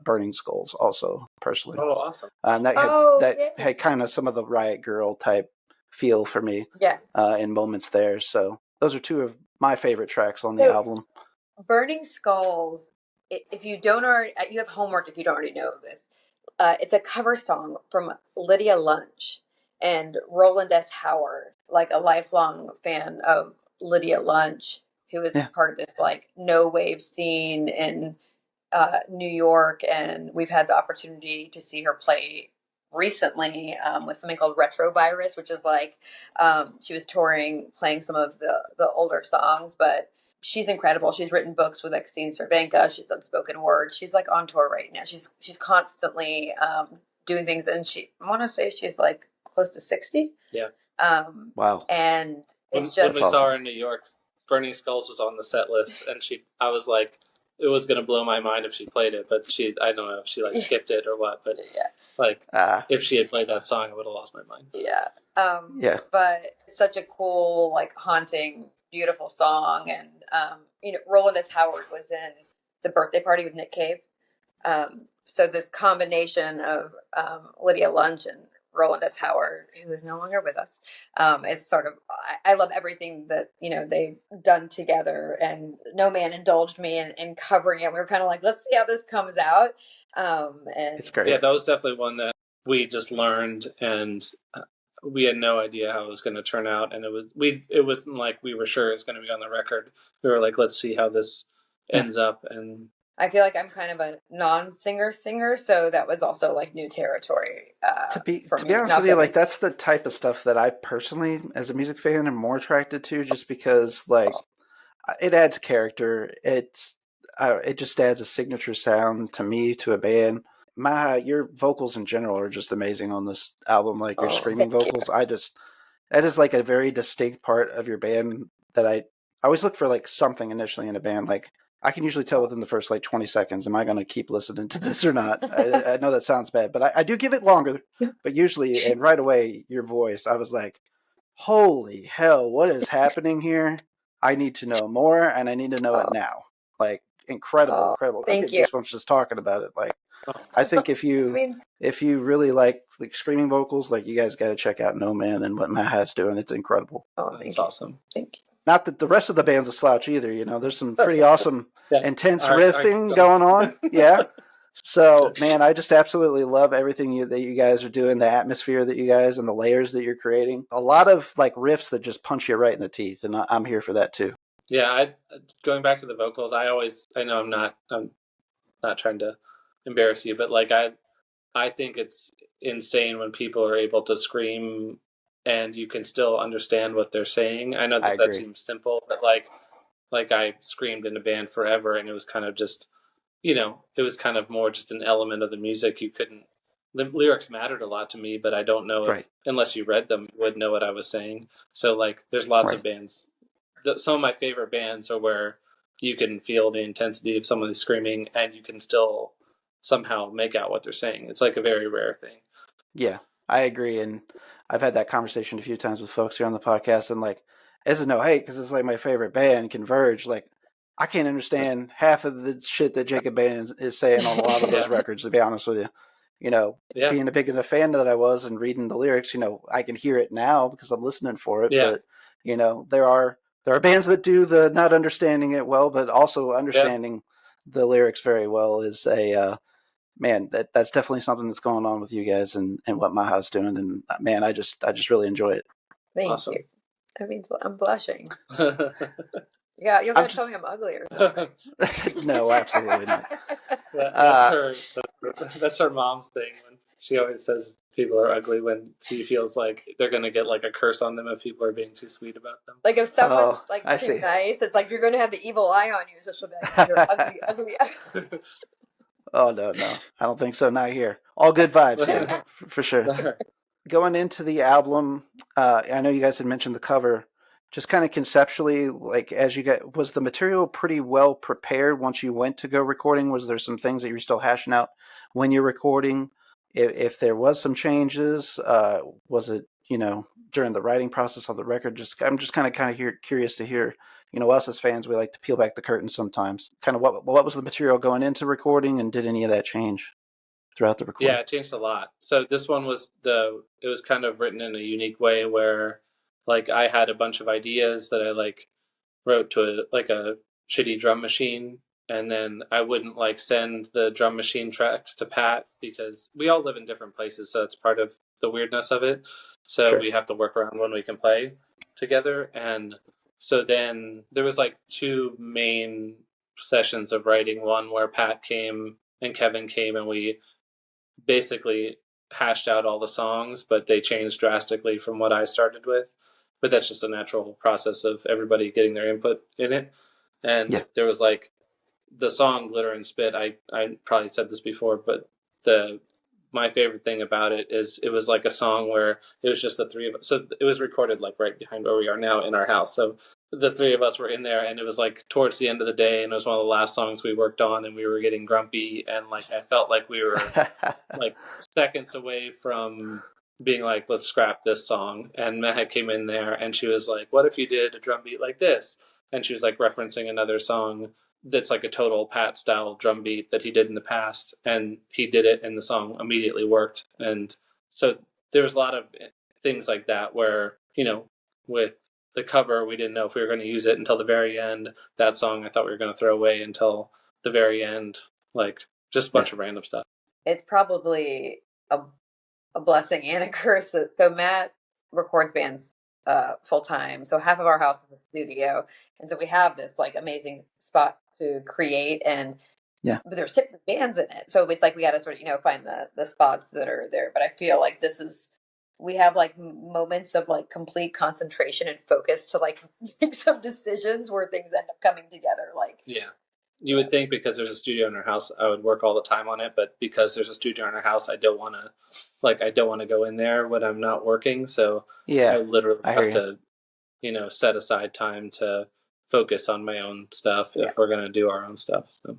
Burning Skulls also personally. Oh, awesome. And that had kind of some of the Riot Girl type feel for me. Yeah. In moments there. So those are two of my favorite tracks on the album. Burning Skulls, if you don't already, you have homework if you don't already know this. It's a cover song from Lydia Lunch and Roland S. Howard, like a lifelong fan of Lydia Lunch, who is part of this like no wave scene in New York, and we've had the opportunity to see her play recently with something called Retrovirus, which is like she was touring, playing some of the older songs, but she's incredible. She's written books with Exene Cervenka. She's done spoken word. She's like on tour right now. She's constantly doing things, and I want to say she's like close to 60. Yeah. Wow. And it's when we saw her in New York, Burning Skulls was on the set list, and I was like, it was going to blow my mind if she played it, but I don't know if she like skipped it or what, but like if she had played that song, I would have lost my mind. Yeah. But it's such a cool, like haunting, beautiful song. And, Roland S. Howard was in the birthday party with Nick Cave. So this combination of Lydia Lunch and Roland S. Howard, who is no longer with us, is sort of, I love everything that, they've done together, and No Man indulged me in covering it. We were kind of like, let's see how this comes out. And it's great. Yeah, that was definitely one that we just learned, and we had no idea how it was going to turn out. And it wasn't like we were sure it was going to be on the record. We were like, let's see how this ends up. And I feel like I'm kind of a non-singer, so that was also like new territory. To be honest with you, like that's the type of stuff that I personally, as a music fan, am more attracted to, just because like it adds character. It just adds a signature sound to me, to a band. Maha, your vocals in general are just amazing on this album. Like your screaming vocals, that is like a very distinct part of your band that I always look for, like something initially in a band. Like I can usually tell within the first like 20 seconds, am I going to keep listening to this or not? I know that sounds bad, but I do give it longer. But usually, and right away, your voice, I was like, holy hell, what is happening here? I need to know more, and I need to know it now. Like, incredible. Thank you. I'm just talking about it. Like, I think if you really like screaming vocals, like you guys got to check out No Man and what Maha's doing. It's incredible. That's awesome. Thank you. Not that the rest of the band's a slouch either. There's some pretty awesome, intense riffing going on. Yeah. So, man, I just absolutely love everything that you guys are doing, the atmosphere that you guys and the layers that you're creating. A lot of like riffs that just punch you right in the teeth, and I'm here for that too. Yeah, going back to the vocals, I know I'm not trying to embarrass you, but like I think it's insane when people are able to scream and you can still understand what they're saying. I know that seems simple, but like I screamed in a band forever, and it was kind of just, it was kind of more just an element of the music. The lyrics mattered a lot to me, but I don't know if, unless you read them, you would know what I was saying. So like, there's lots of bands. Some of my favorite bands are where you can feel the intensity of someone screaming and you can still somehow make out what they're saying. It's like a very rare thing. Yeah, I agree. And I've had that conversation a few times with folks here on the podcast, and like, this is no hate because it's like my favorite band, Converge. Like, I can't understand half of the shit that Jacob Bain is saying on a lot of those records, to be honest with you. Being a big enough fan that I was and reading the lyrics, I can hear it now because I'm listening for it. Yeah. But, there are bands that do the not understanding it well, but also understanding the lyrics very well is man, that's definitely something that's going on with you guys and what Maha's doing. And man, I just really enjoy it. Thank you. I mean, I'm blushing. Yeah, you're going to tell me I'm ugly or something. No, absolutely not. That's her mom's thing. When she always says people are ugly when she feels like they're going to get like a curse on them if people are being too sweet about them. Like if someone's too nice, it's like you're going to have the evil eye on you. So she'll be like, you're ugly. Oh, no. I don't think so. Not here. All good vibes here, for sure. Going into the album, I know you guys had mentioned the cover. Just kind of conceptually, like was the material pretty well prepared once you went to go recording? Was there some things that you were still hashing out when you're recording? If there was some changes, was it, during the writing process of the record? I'm just kind of curious to hear us as fans, we like to peel back the curtain sometimes. Kind of what was the material going into recording, and did any of that change throughout the recording? Yeah, it changed a lot. So this one was it was kind of written in a unique way where like I had a bunch of ideas that I like wrote to a shitty drum machine, and then I wouldn't like send the drum machine tracks to Pat because we all live in different places, so it's part of the weirdness of it. So Sure. we have to work around when we can play together. And so then there was like two main sessions of writing, one where Pat came and Kevin came, and we basically hashed out all the songs, but they changed drastically from what I started with. But that's just a natural process of everybody getting their input in it. And there was like the song Glitter and Spit. I probably said this before, but my favorite thing about it is it was like a song where it was just the three of us. So it was recorded like right behind where we are now in our house. So the three of us were in there, and it was like towards the end of the day, and it was one of the last songs we worked on, and we were getting grumpy, and like I felt like we were like seconds away from being like, let's scrap this song. And Maha came in there, and she was like, what if you did a drum beat like this? And she was like referencing another song that's like a total Pat style drum beat that he did in the past, and he did it and the song immediately worked. And so there was a lot of things like that where, with the cover, we didn't know if we were going to use it until the very end. That song I thought we were going to throw away until the very end, like just a bunch of random stuff. It's probably a blessing and a curse. So Matt records bands full time. So half of our house is a studio. And so we have this like amazing spot to create, but there's different bands in it. So it's like we got to sort of, find the spots that are there. But I feel like we have like moments of like complete concentration and focus to like make some decisions where things end up coming together. Like, yeah, you would think because there's a studio in our house, I would work all the time on it. But because there's a studio in our house, I don't want to go in there when I'm not working. So I literally have to, set aside time to focus on my own stuff if we're going to do our own stuff. So.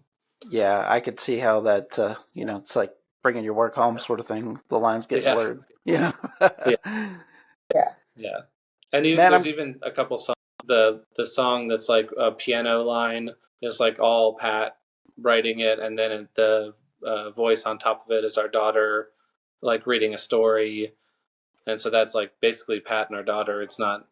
Yeah, I could see how that, it's like bringing your work home sort of thing. The lines get blurred, Yeah. And there's even a couple songs. The song that's like a piano line is like all Pat writing it, and then the voice on top of it is our daughter like reading a story. And so that's like basically Pat and our daughter. It's not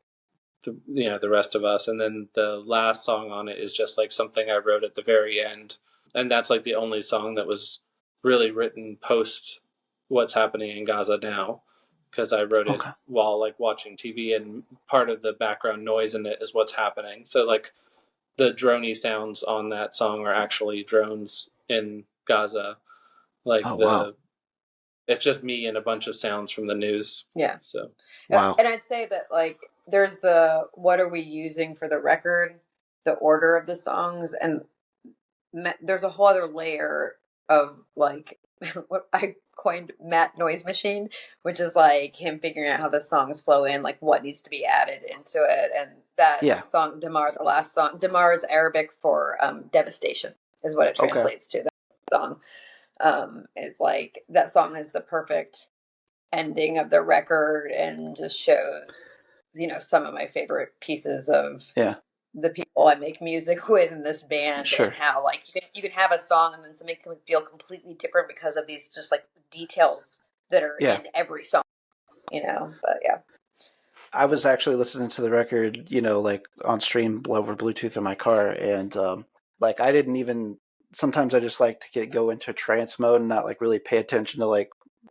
the rest of us. And then the last song on it is just like something I wrote at the very end. And that's like the only song that was really written post what's happening in Gaza now, because I wrote it while like watching TV, and part of the background noise in it is what's happening. So like the droney sounds on that song are actually drones in Gaza. Like it's just me and a bunch of sounds from the news. Yeah. So wow. And I'd say that like there's what are we using for the record, the order of the songs, and there's a whole other layer of like what I coined Matt Noise Machine, which is like him figuring out how the songs flow in, like what needs to be added into it. And that song, Damar, the last song, Damar is Arabic for devastation is what it translates to. That song. It's like that song is the perfect ending of the record and just shows, some of my favorite pieces of the people I make music with in this band, and how like you can have a song and then something can feel completely different because of these just like details that are in every song, but I was actually listening to the record, like on stream over Bluetooth in my car, and like I didn't even, sometimes I just like to go into trance mode and not like really pay attention to like,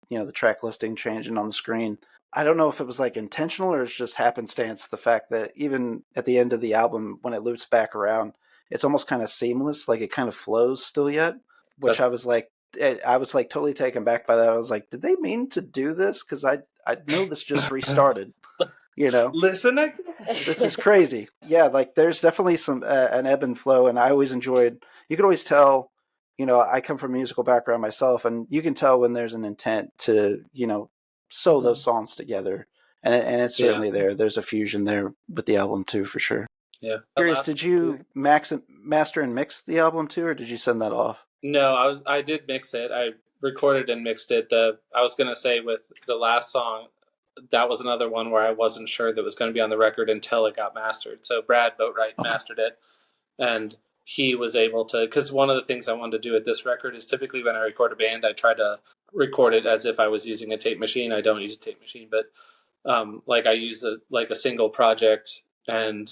the track listing changing on the screen. I don't know if it was like intentional or it's just happenstance, the fact that even at the end of the album, when it loops back around, it's almost kind of seamless, like it kind of flows still yet, which I was like totally taken back by that. I was like, did they mean to do this? Because I know this just restarted, Listen again. This is crazy. Yeah, like there's definitely some an ebb and flow, and I always enjoyed, you could always tell, I come from a musical background myself, and you can tell when there's an intent to, sew those songs together, and it's certainly there. There's a fusion there with the album too, for sure. Yeah. Curious, did you master and mix the album too, or did you send that off? No, I did mix it. I recorded and mixed it. I was gonna say with the last song, that was another one where I wasn't sure that was going to be on the record until it got mastered. So Brad Boatwright mastered it, and he was able to, because one of the things I wanted to do with this record is typically when I record a band, I try to record it as if I was using a tape machine. I don't use a tape machine, but like I use a single project and,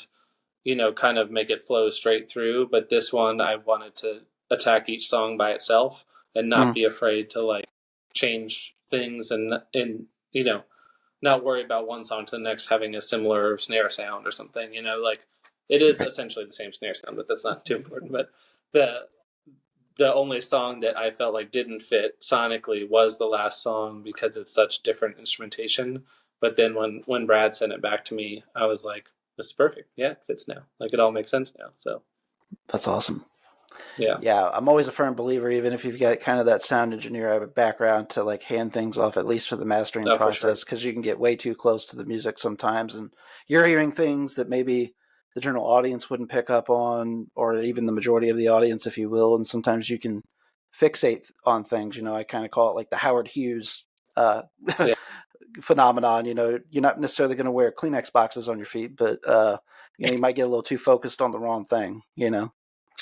you know, kind of make it flow straight through. But this one, I wanted to attack each song by itself and not be afraid to like change things and you know, not worry about one song to the next having a similar snare sound or something, you know, like it is essentially the same snare sound, but that's not too important. But the only song that I felt like didn't fit sonically was the last song because it's such different instrumentation. But then when Brad sent it back to me, I was like, this is perfect. Yeah, it fits now. Like it all makes sense now. So That's awesome. yeah. Yeah, I'm always a firm believer, even if you've got kind of that sound engineer background, to like hand things off, at least for the mastering process, because you can get way too close to the music sometimes, and you're hearing things that maybe the general audience wouldn't pick up on, or even the majority of the audience, if you will, and sometimes you can fixate on things. You know, I kind of call it like the Howard Hughes phenomenon. You know, you're not necessarily going to wear Kleenex boxes on your feet, but you know, you might get a little too focused on the wrong thing, you know?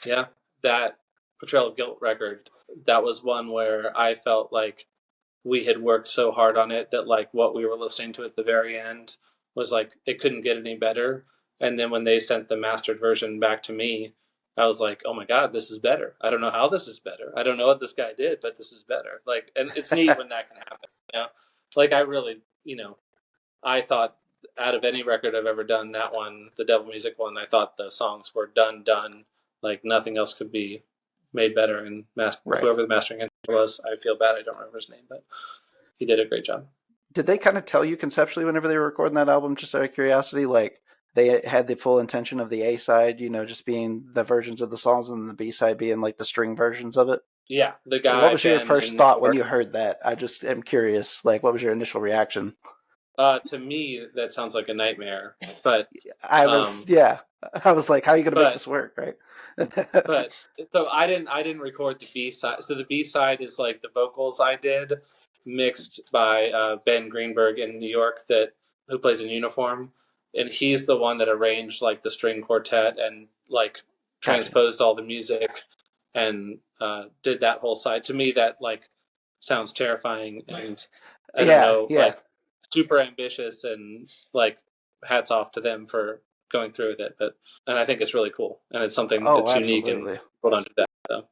Yeah. That Portrayal of Guilt record, that was one where I felt like we had worked so hard on it that like what we were listening to at the very end was like, it couldn't get any better. And then when they sent the mastered version back to me, I was like, oh my God, this is better. I don't know how this is better. I don't know what this guy did, but this is better. Like, and it's neat when that can happen. You know? Like I really, you know, I thought out of any record I've ever done, that one, the Devil Music one, I thought the songs were done. Like nothing else could be made better. And whoever the mastering engineer was, I feel bad I don't remember his name, but he did a great job. Did they kind of tell you conceptually whenever they were recording that album, just out of curiosity, like they had the full intention of the A side, you know, just being the versions of the songs, and the B side being like the string versions of it? Yeah, the guy. What was your first thought when you heard that? I just am curious. Like, what was your initial reaction? To me, that sounds like a nightmare. But I was like, how are you going to make this work, right? But so I didn't record the B side. So the B side is like the vocals I did, mixed by Ben Greenberg in New York, who plays in Uniform, and he's the one that arranged like the string quartet and like transposed all the music and did that whole side. To me, that like sounds terrifying, and I don't know, like super ambitious, and like hats off to them for going through with it. And I think it's really cool, and it's something that's unique, and people don't do that. So.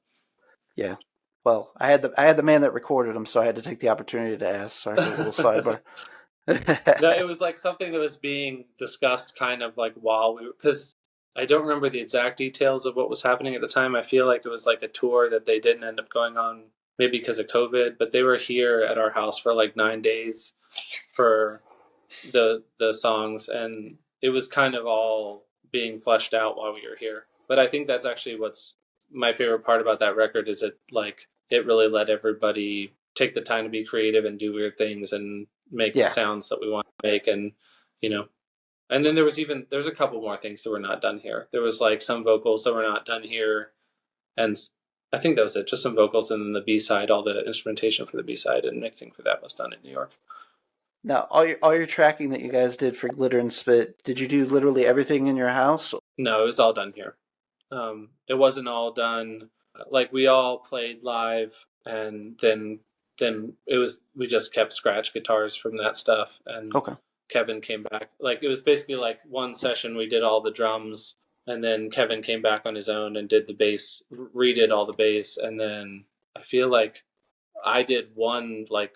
Yeah. Well, I had the man that recorded them, so I had to take the opportunity to ask. Sorry for a little sidebar. No, it was like something that was being discussed kind of like while because I don't remember the exact details of what was happening at the time. I feel like it was like a tour that they didn't end up going on, maybe because of COVID, but they were here at our house for like 9 days for the songs, and it was kind of all being fleshed out while we were here. But I think that's actually what's my favorite part about that record, is it really let everybody take the time to be creative and do weird things and make the sounds that we want to make. And, you know, and then there's a couple more things that were not done here. There was like some vocals that were not done here. And I think that was it, just some vocals. And then the B-side, all the instrumentation for the B-side and mixing for that was done in New York. Now, all your tracking that you guys did for Glitter and Spit, did you do literally everything in your house? No, it was all done here. It wasn't all done. Like we all played live, and then we just kept scratch guitars from that stuff. And Kevin came back. Like it was basically like one session we did all the drums, and then Kevin came back on his own and did the bass, redid all the bass, and then I feel like I did one like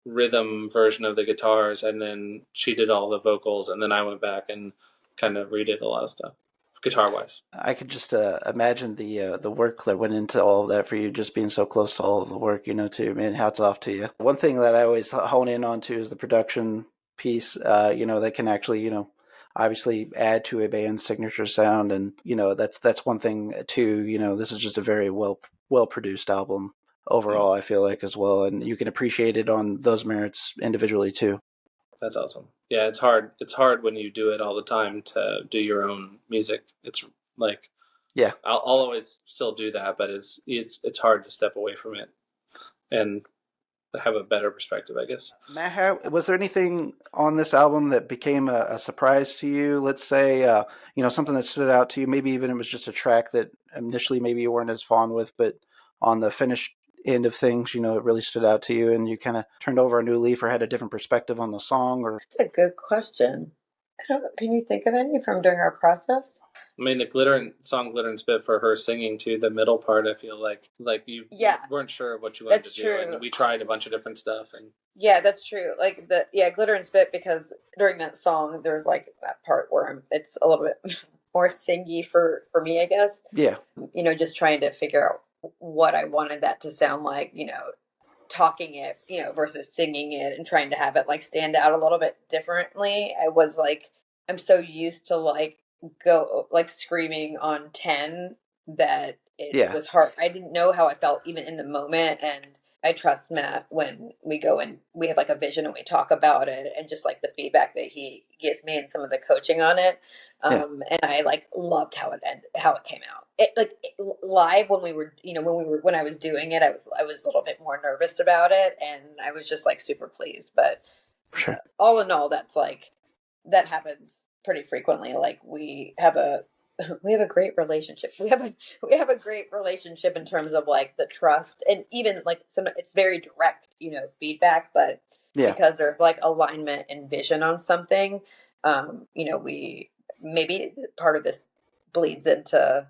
rhythm version of the guitars, and then she did all the vocals, and then I went back and kind of redid a lot of stuff guitar wise. I could just imagine the work that went into all of that for you, just being so close to all of the work, you know, too. Man, hats off to you. One thing that I always hone in on too is the production piece, you know, that can actually, you know, obviously add to a band's signature sound. And, you know, that's one thing too. You know, this is just a very well produced album overall, I feel like, as well, and you can appreciate it on those merits individually too. That's awesome. Yeah, it's hard. It's hard when you do it all the time to do your own music. It's like, yeah, I'll always still do that, but it's hard to step away from it. And have a better perspective, I guess. Matt, was there anything on this album that became a surprise to you? Let's say, something that stood out to you. Maybe even it was just a track that initially maybe you weren't as fond with, but on the finished end of things, it really stood out to you, and you kind of turned over a new leaf or had a different perspective on the song. Or That's a good question. Can you think of any from during our process? I mean, the glitter and spit for her singing too. The middle part, I feel like you weren't sure what you wanted to do, and we tried a bunch of different stuff. And yeah, that's true. Like glitter and spit, because during that song, there's like that part where it's a little bit more singy for me, I guess. Yeah. Just trying to figure out what I wanted that to sound like. Talking it, versus singing it, and trying to have it like stand out a little bit differently. I was like, I'm so used to like go like screaming on 10 that it was hard. I didn't know how I felt even in the moment, and I trust Matt when we go and we have like a vision and we talk about it, and just like the feedback that he gives me and some of the coaching on it. And I like loved how it came out. Live when I was doing it, I was a little bit more nervous about it, and I was just like super pleased. But sure. All in all, that's like that happens pretty frequently. Like we have a great relationship. We have a great relationship in terms of like the trust, and even like it's very direct, feedback, but because there's like alignment and vision on something, we maybe part of this bleeds into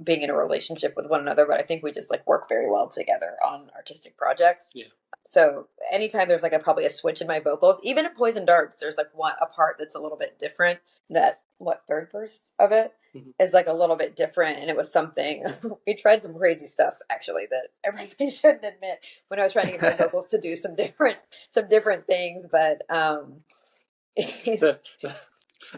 being in a relationship with one another, but I think we just like work very well together on artistic projects. Yeah. So anytime there's like probably a switch in my vocals, even in Poison Darts, there's like a part that's a little bit different. That third verse of it is like a little bit different, and it was something we tried some crazy stuff actually that everybody shouldn't admit when I was trying to get my vocals to do some different things, but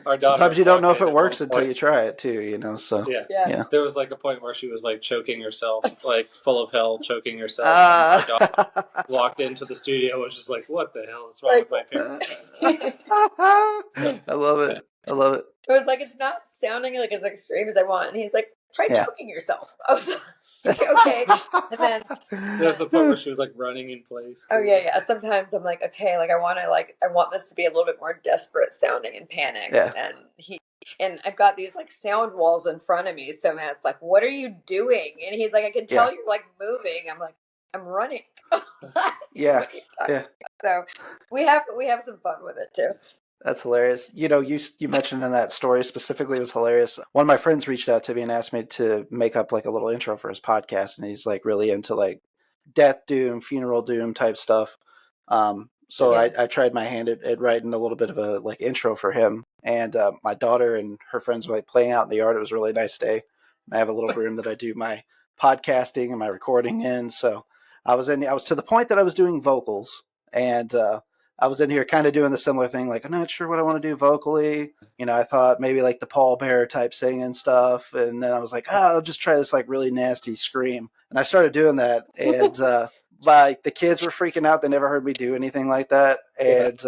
our daughter, sometimes you don't know if it works until you try it too, so yeah. There was like a point where she was like choking herself, like full of hell, choking herself. Our daughter walked into the studio, was just like, "What the hell is wrong with my parents?" I love it. It was like, it's not sounding like as extreme as I want, and he's like, "Try choking yourself." I was like, okay. And then there's a point where she was like running in place too. Oh yeah. Sometimes I'm like, okay, like I want this to be a little bit more desperate sounding and panicked. And I've got these like sound walls in front of me, so Matt's like, "What are you doing?" And he's like, "I can tell you're like moving." I'm like, "I'm running." Yeah. So we have some fun with it too. That's hilarious. You mentioned in that story specifically, it was hilarious. One of my friends reached out to me and asked me to make up like a little intro for his podcast, and he's like really into like death doom, funeral doom type stuff. So I tried my hand at writing a little bit of a like intro for him, and my daughter and her friends were like playing out in the yard. It was a really nice day. And I have a little room that I do my podcasting and my recording in. So I was to the point that I was doing vocals, and I was in here kind of doing the similar thing, like, I'm not sure what I want to do vocally. I thought maybe like the Paul Bear type singing stuff. And then I was like, I'll just try this like really nasty scream. And I started doing that. And the kids were freaking out. They never heard me do anything like that. And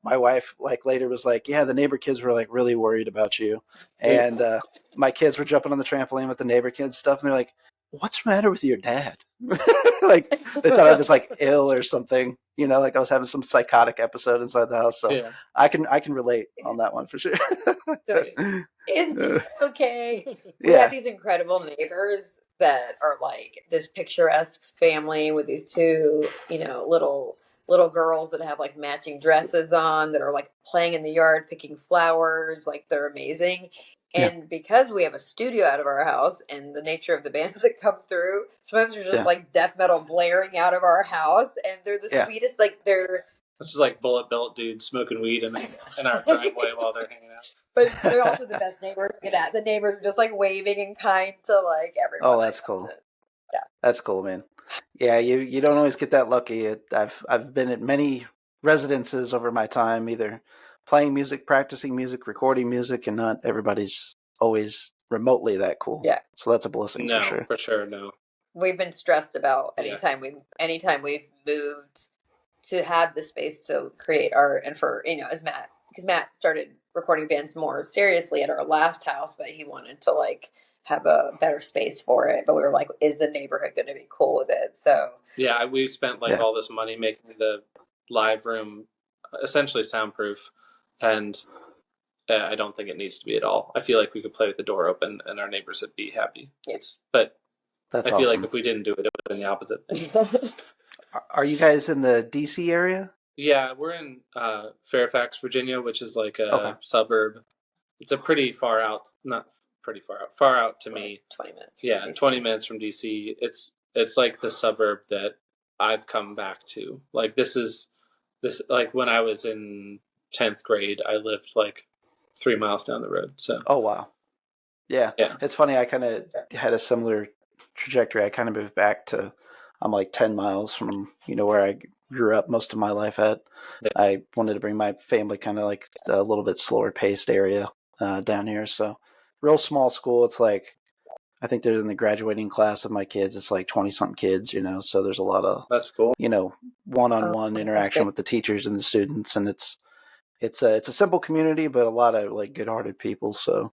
my wife like later was like, yeah, the neighbor kids were like really worried about you. And my kids were jumping on the trampoline with the neighbor kids stuff. And they're like, what's the matter with your dad? Like they thought I was like ill or something, like I was having some psychotic episode inside the house. So I can relate on that one for sure. It's okay. We have these incredible neighbors that are like this picturesque family with these two, little girls that have like matching dresses on, that are like playing in the yard, picking flowers. Like they're amazing. And because we have a studio out of our house and the nature of the bands that come through, sometimes there's just like death metal blaring out of our house, and they're the sweetest. Like they're just like bullet belt dudes smoking weed in our driveway while they're hanging out. But they're also the best neighbors to get at. The neighbors are just like waving and kind to like everyone. Oh, that's cool. Yeah, that's cool, man. Yeah, you don't always get that lucky. I've been at many residences over my time, either playing music, practicing music, recording music, and not everybody's always remotely that cool. Yeah. So that's a blessing for sure. For sure, no. We've been stressed about anytime we've moved to have the space to create art, and for because Matt started recording bands more seriously at our last house, but he wanted to like have a better space for it. But we were like, is the neighborhood going to be cool with it? So Yeah, we spent like Yeah. all this money making the live room essentially soundproof, and I don't think it needs to be at all. I feel like we could play with the door open and our neighbors would be happy. But That's I feel awesome. like if we didn't do it, it would have been the opposite. Are you guys in the DC area? Yeah, we're in Fairfax, Virginia, which is like a Okay. suburb. It's a pretty far out, not pretty far out to me. 20 minutes. Yeah, 20 minutes from DC. It's like the suburb that I've come back to. Like this like when I was in 10th grade, I lived like 3 miles down the road. So Oh, wow. Yeah. Yeah. It's funny. I kind of had a similar trajectory. I kind of moved back to, I'm like 10 miles from, where I grew up most of my life at. Yeah. I wanted to bring my family kind of like a little bit slower paced area down here. So real small school. It's like, I think they're in the graduating class of my kids. It's like 20 something kids, so there's a lot of, that's cool. one-on-one interaction with the teachers and the students. And it's a simple community, but a lot of like good-hearted people. So,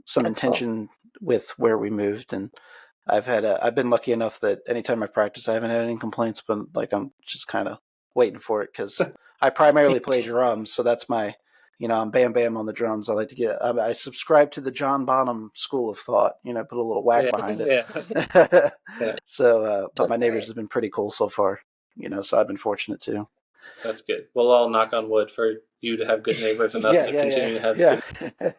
some That's intention with where we moved, and I've been lucky enough that anytime I practice, I haven't had any complaints. But like I'm just kind of waiting for it because I primarily play drums, so that's my, I'm bam bam on the drums. I like to get. I subscribe to the John Bonham school of thought. Put a little whack behind it. Yeah. Yeah. So, but my That's neighbors great. have been pretty cool so far. So I've been fortunate too. That's good. We'll all knock on wood for you to have good neighbors and us to continue to have good.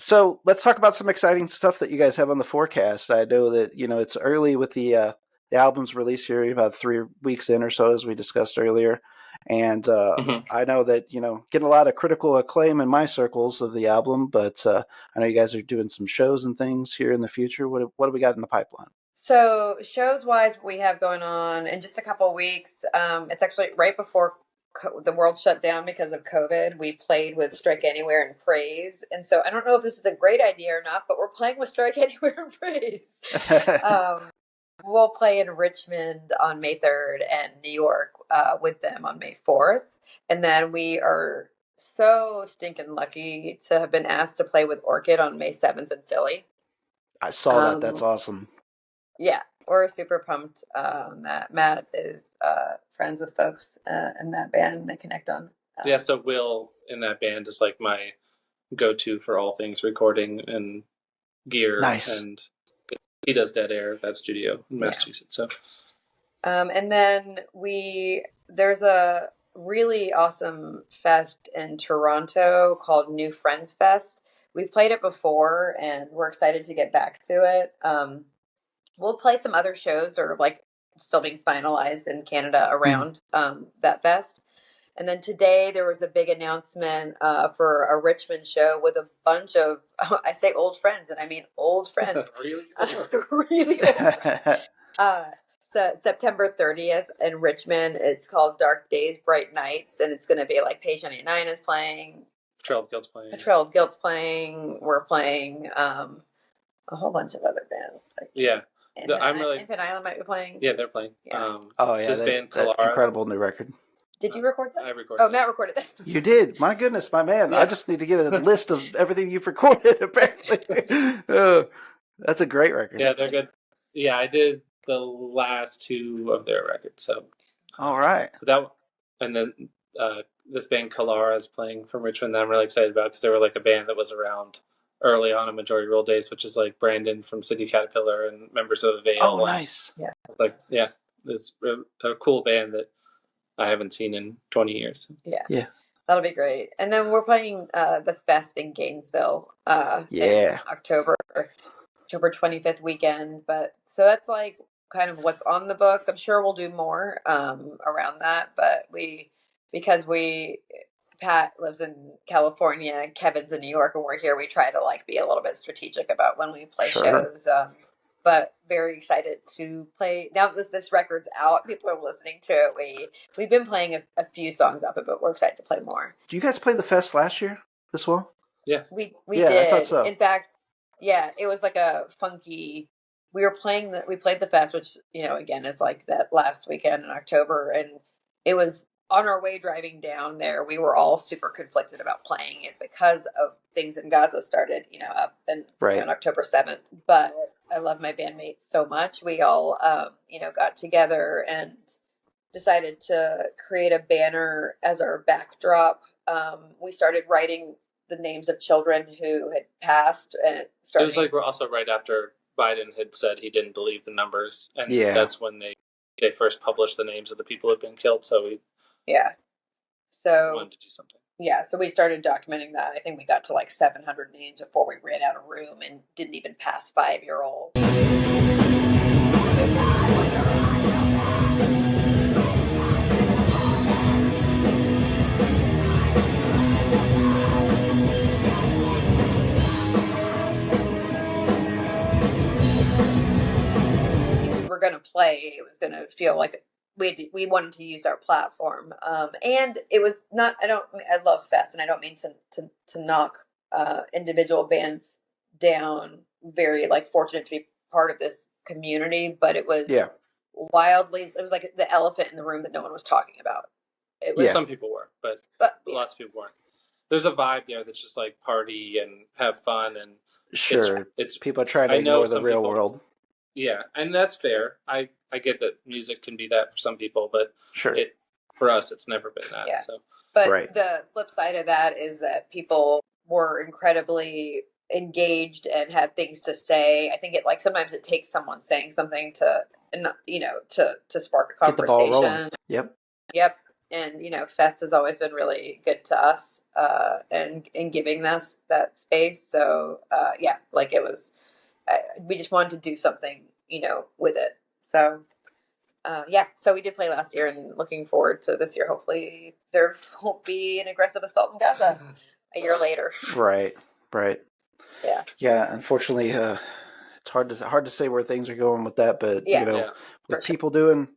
So let's talk about some exciting stuff that you guys have on the forecast. I know that it's early with the album's release here, about 3 weeks in or so, as we discussed earlier, and I know that getting a lot of critical acclaim in my circles of the album. But I know you guys are doing some shows and things here in the future. What do we got in the pipeline? So shows wise, what we have going on in just a couple of weeks. It's actually right before the world shut down because of COVID. We played with Strike Anywhere and Praise, and so I don't know if this is a great idea or not, but we're playing with Strike Anywhere and Praise. We'll play in Richmond on May 3rd and New York with them on May 4th, and then we are so stinking lucky to have been asked to play with Orchid on May 7th in Philly. I saw that. That's awesome. Yeah, we're super pumped that Matt is friends with folks in that band. They connect on. Yeah, so Will in that band is like my go-to for all things recording and gear. Nice. And he does Dead Air, that studio in Massachusetts. So, and then there's a really awesome fest in Toronto called New Friends Fest. We've played it before, and we're excited to get back to it. We'll play some other shows or like still being finalized in Canada around that fest. And then today there was a big announcement for a Richmond show with a bunch of, I say old friends, and I mean old friends. really? Really old friends. So September 30th in Richmond, it's called Dark Days, Bright Nights, and it's going to be like Page 99 is playing. Trail of Guilt's playing. Trail of Guilt's playing. We're playing a whole bunch of other bands. Like, Yeah. Infant Island might be playing. Yeah, they're playing. Yeah. This band, that Colares. incredible new record. Did you record that? I recorded. Oh, Matt recorded that. You did. My goodness, my man. Yeah. I just need to get a list of everything you've recorded, apparently. That's a great record. Yeah, they're good. Yeah, I did the last 2 of their records. So, all right. And then this band Colares is playing from Richmond that I'm really excited about because they were like a band that was around early on in Majority Rule days, which is like Brandon from City Caterpillar and members of Avail. Oh, nice. Yeah. Like, yeah, it's a cool band that I haven't seen in 20 years. Yeah. That'll be great. And then we're playing the Fest in Gainesville in October 25th weekend. But so that's like kind of what's on the books. I'm sure we'll do more around that. But because Pat lives in California, Kevin's in New York, and we're here, we try to like be a little bit strategic about when we play shows. But very excited to play. Now this record's out, people are listening to it. We've been playing a few songs off it, but we're excited to play more. Did you guys play the fest last year as well? Yeah. We Yeah, did. I thought so. In fact, yeah, it was like a funky. We played the fest, which again is like that last weekend in October, and it was on our way driving down there, we were all super conflicted about playing it because of things in Gaza started, up in, on October 7th. But I love my bandmates so much. We all, got together and decided to create a banner as our backdrop. We started writing the names of children who had passed. And it was like also right after Biden had said he didn't believe the numbers. And that's when they first published the names of the people who had been killed. So we wanted to do something. Yeah, so we started documenting that. I think we got to like 700 names before we ran out of room and didn't even pass 5-year-old. We're going to play, it was going to feel like we wanted to use our platform, and it was not. I love Fest, and I don't mean to knock individual bands down. Very fortunate to be part of this community, but it was wildly. It was like the elephant in the room that no one was talking about. It was some people were, but lots of people weren't. There's a vibe there that's just like party and have fun, and it's people are trying to ignore the real world. Yeah, and that's fair. I get that music can be that for some people, but for us, it's never been that. Yeah. So. But the flip side of that is that people were incredibly engaged and had things to say. I think sometimes it takes someone saying something to spark a conversation. Get the ball rolling. Yep. And Fest has always been really good to us and in giving us that space. So it was. We just wanted to do something, with it. So, so we did play last year and looking forward to this year. Hopefully there won't be an aggressive assault in Gaza a year later. Right. Yeah. Yeah. Unfortunately, it's hard to say where things are going with that, but with people doing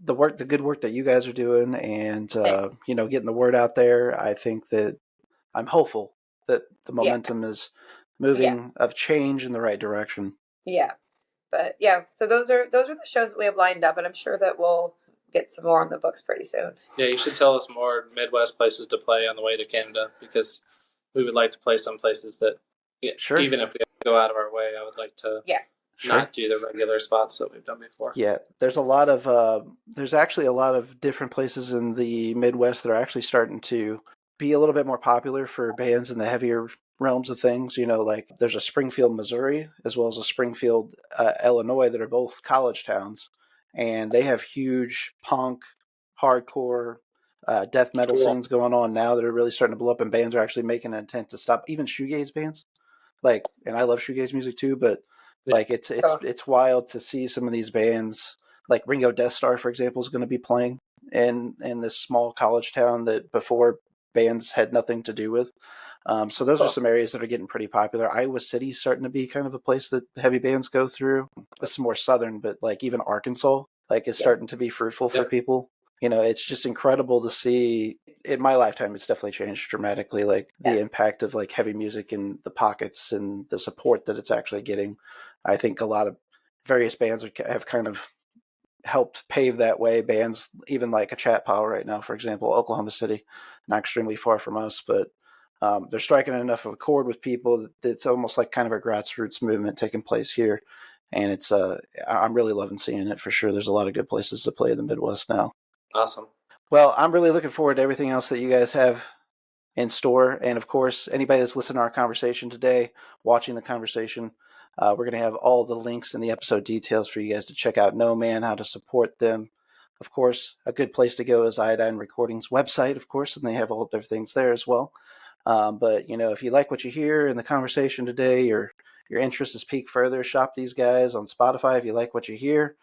the work, the good work that you guys are doing and, getting the word out there, I think that I'm hopeful that the momentum is moving of change in the right direction. Yeah. But so those are the shows that we have lined up, and I'm sure that we'll get some more on the books pretty soon. Yeah, you should tell us more Midwest places to play on the way to Canada, because we would like to play some places that, even if we go out of our way, I would like to not do the regular spots that we've done before. Yeah, there's actually a lot of different places in the Midwest that are actually starting to be a little bit more popular for bands in the heavier realms of things. There's a Springfield, Missouri, as well as a Springfield, Illinois, that are both college towns, and they have huge punk, hardcore, death metal scenes going on now that are really starting to blow up, and bands are actually making an intent to stop. Even shoegaze bands, and I love shoegaze music too, but it's wild to see some of these bands, like Ringo Death Star, for example, is going to be playing in this small college town that before bands had nothing to do with. So those are some areas that are getting pretty popular. Iowa City's starting to be kind of a place that heavy bands go through. It's more southern, but even Arkansas is starting to be fruitful for people. It's just incredible to see. In my lifetime, it's definitely changed dramatically. The impact of heavy music and the pockets and the support that it's actually getting. I think a lot of various bands have kind of helped pave that way. Bands even like a Chat Pile right now, for example, Oklahoma City, not extremely far from us, but they're striking enough of a chord with people that it's almost like kind of a grassroots movement taking place here. And it's I'm really loving seeing it for sure. There's a lot of good places to play in the Midwest now. Awesome. Well, I'm really looking forward to everything else that you guys have in store. And of course, anybody that's listening to our conversation today, watching the conversation, we're going to have all the links in the episode details for you guys to check out No Man, how to support them. Of course, a good place to go is Iodine Recordings website, of course, and they have all of their things there as well. But, if you like what you hear in the conversation today, or your interest is piqued further, shop these guys on Spotify. If you like what you hear,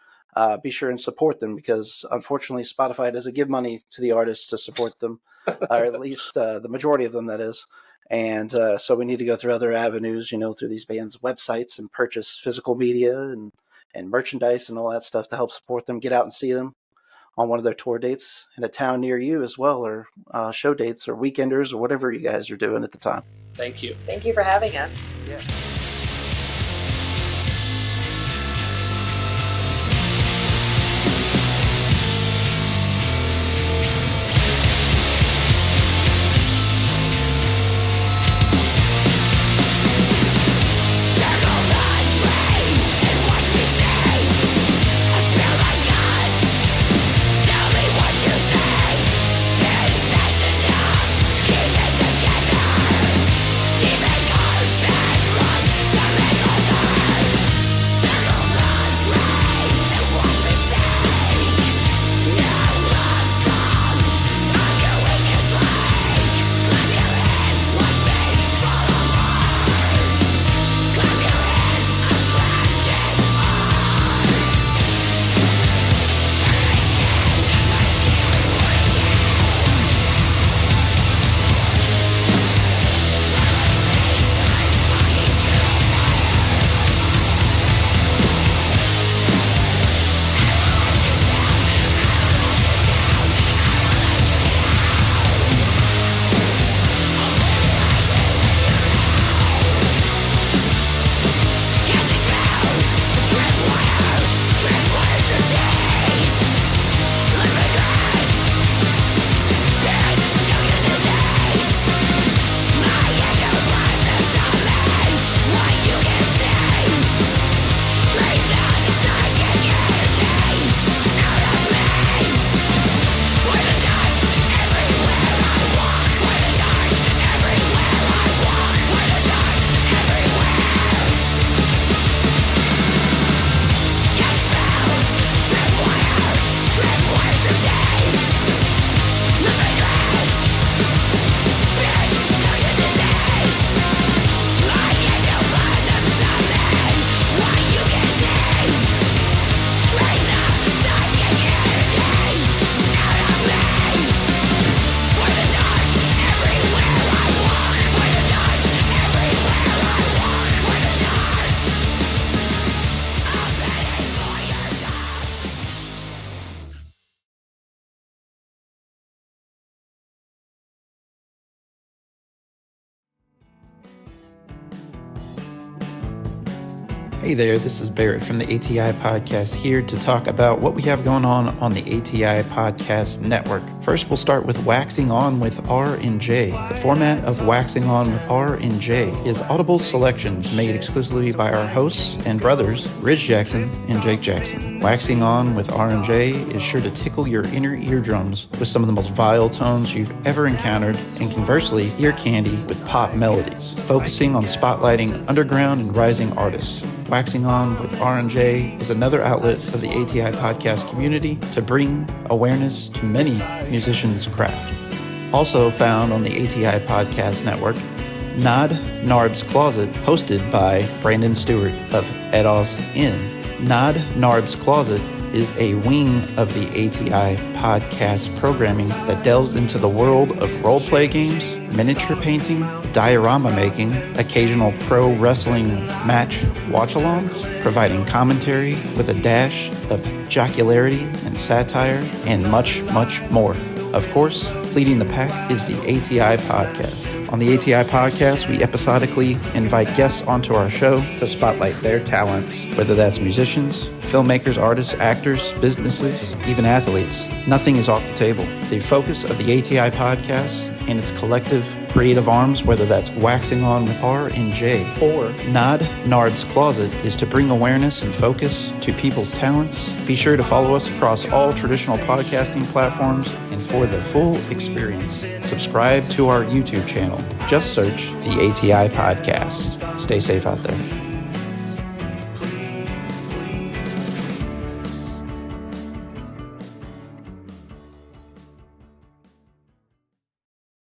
be sure and support them, because unfortunately Spotify doesn't give money to the artists to support them, or at least the majority of them, that is. And so we need to go through other avenues, through these bands' websites and purchase physical media and merchandise and all that stuff to help support them. Get out and see them on one of their tour dates in a town near you as well, or show dates or weekenders or whatever you guys are doing at the time. Thank you. Thank you for having us. Yeah. Hey there, this is Barrett from the ATI Podcast here to talk about what we have going on the ATI Podcast Network. First, we'll start with Waxing On with R and J. The format of Waxing On with R and J is audible selections made exclusively by our hosts and brothers, Ridge Jackson and Jake Jackson. Waxing On with R and J is sure to tickle your inner eardrums with some of the most vile tones you've ever encountered, and conversely, ear candy with pop melodies, focusing on spotlighting underground and rising artists. Waxing On with R&J is another outlet of the ATI podcast community to bring awareness to many musicians' craft. Also found on the ATI Podcast Network, Nod Narb's Closet, hosted by Brandon Stewart of Edos Inn. Nod Narb's Closet is a wing of the ATI podcast programming that delves into the world of roleplay games, miniature painting, diorama making, occasional pro wrestling match watch-alongs, providing commentary with a dash of jocularity and satire, and much, much more. Of course, leading the pack is the ATI Podcast. On the ATI Podcast, we episodically invite guests onto our show to spotlight their talents, whether that's musicians, filmmakers, artists, actors, businesses, even athletes. Nothing is off the table. The focus of the ATI Podcast and its collective creative arms, whether that's Waxing On with R and J or Nod Narb's Closet, is to bring awareness and focus to people's talents. Be sure to follow us across all traditional podcasting platforms, and for the full experience, subscribe to our YouTube channel. Just search the ATI Podcast. Stay safe out there.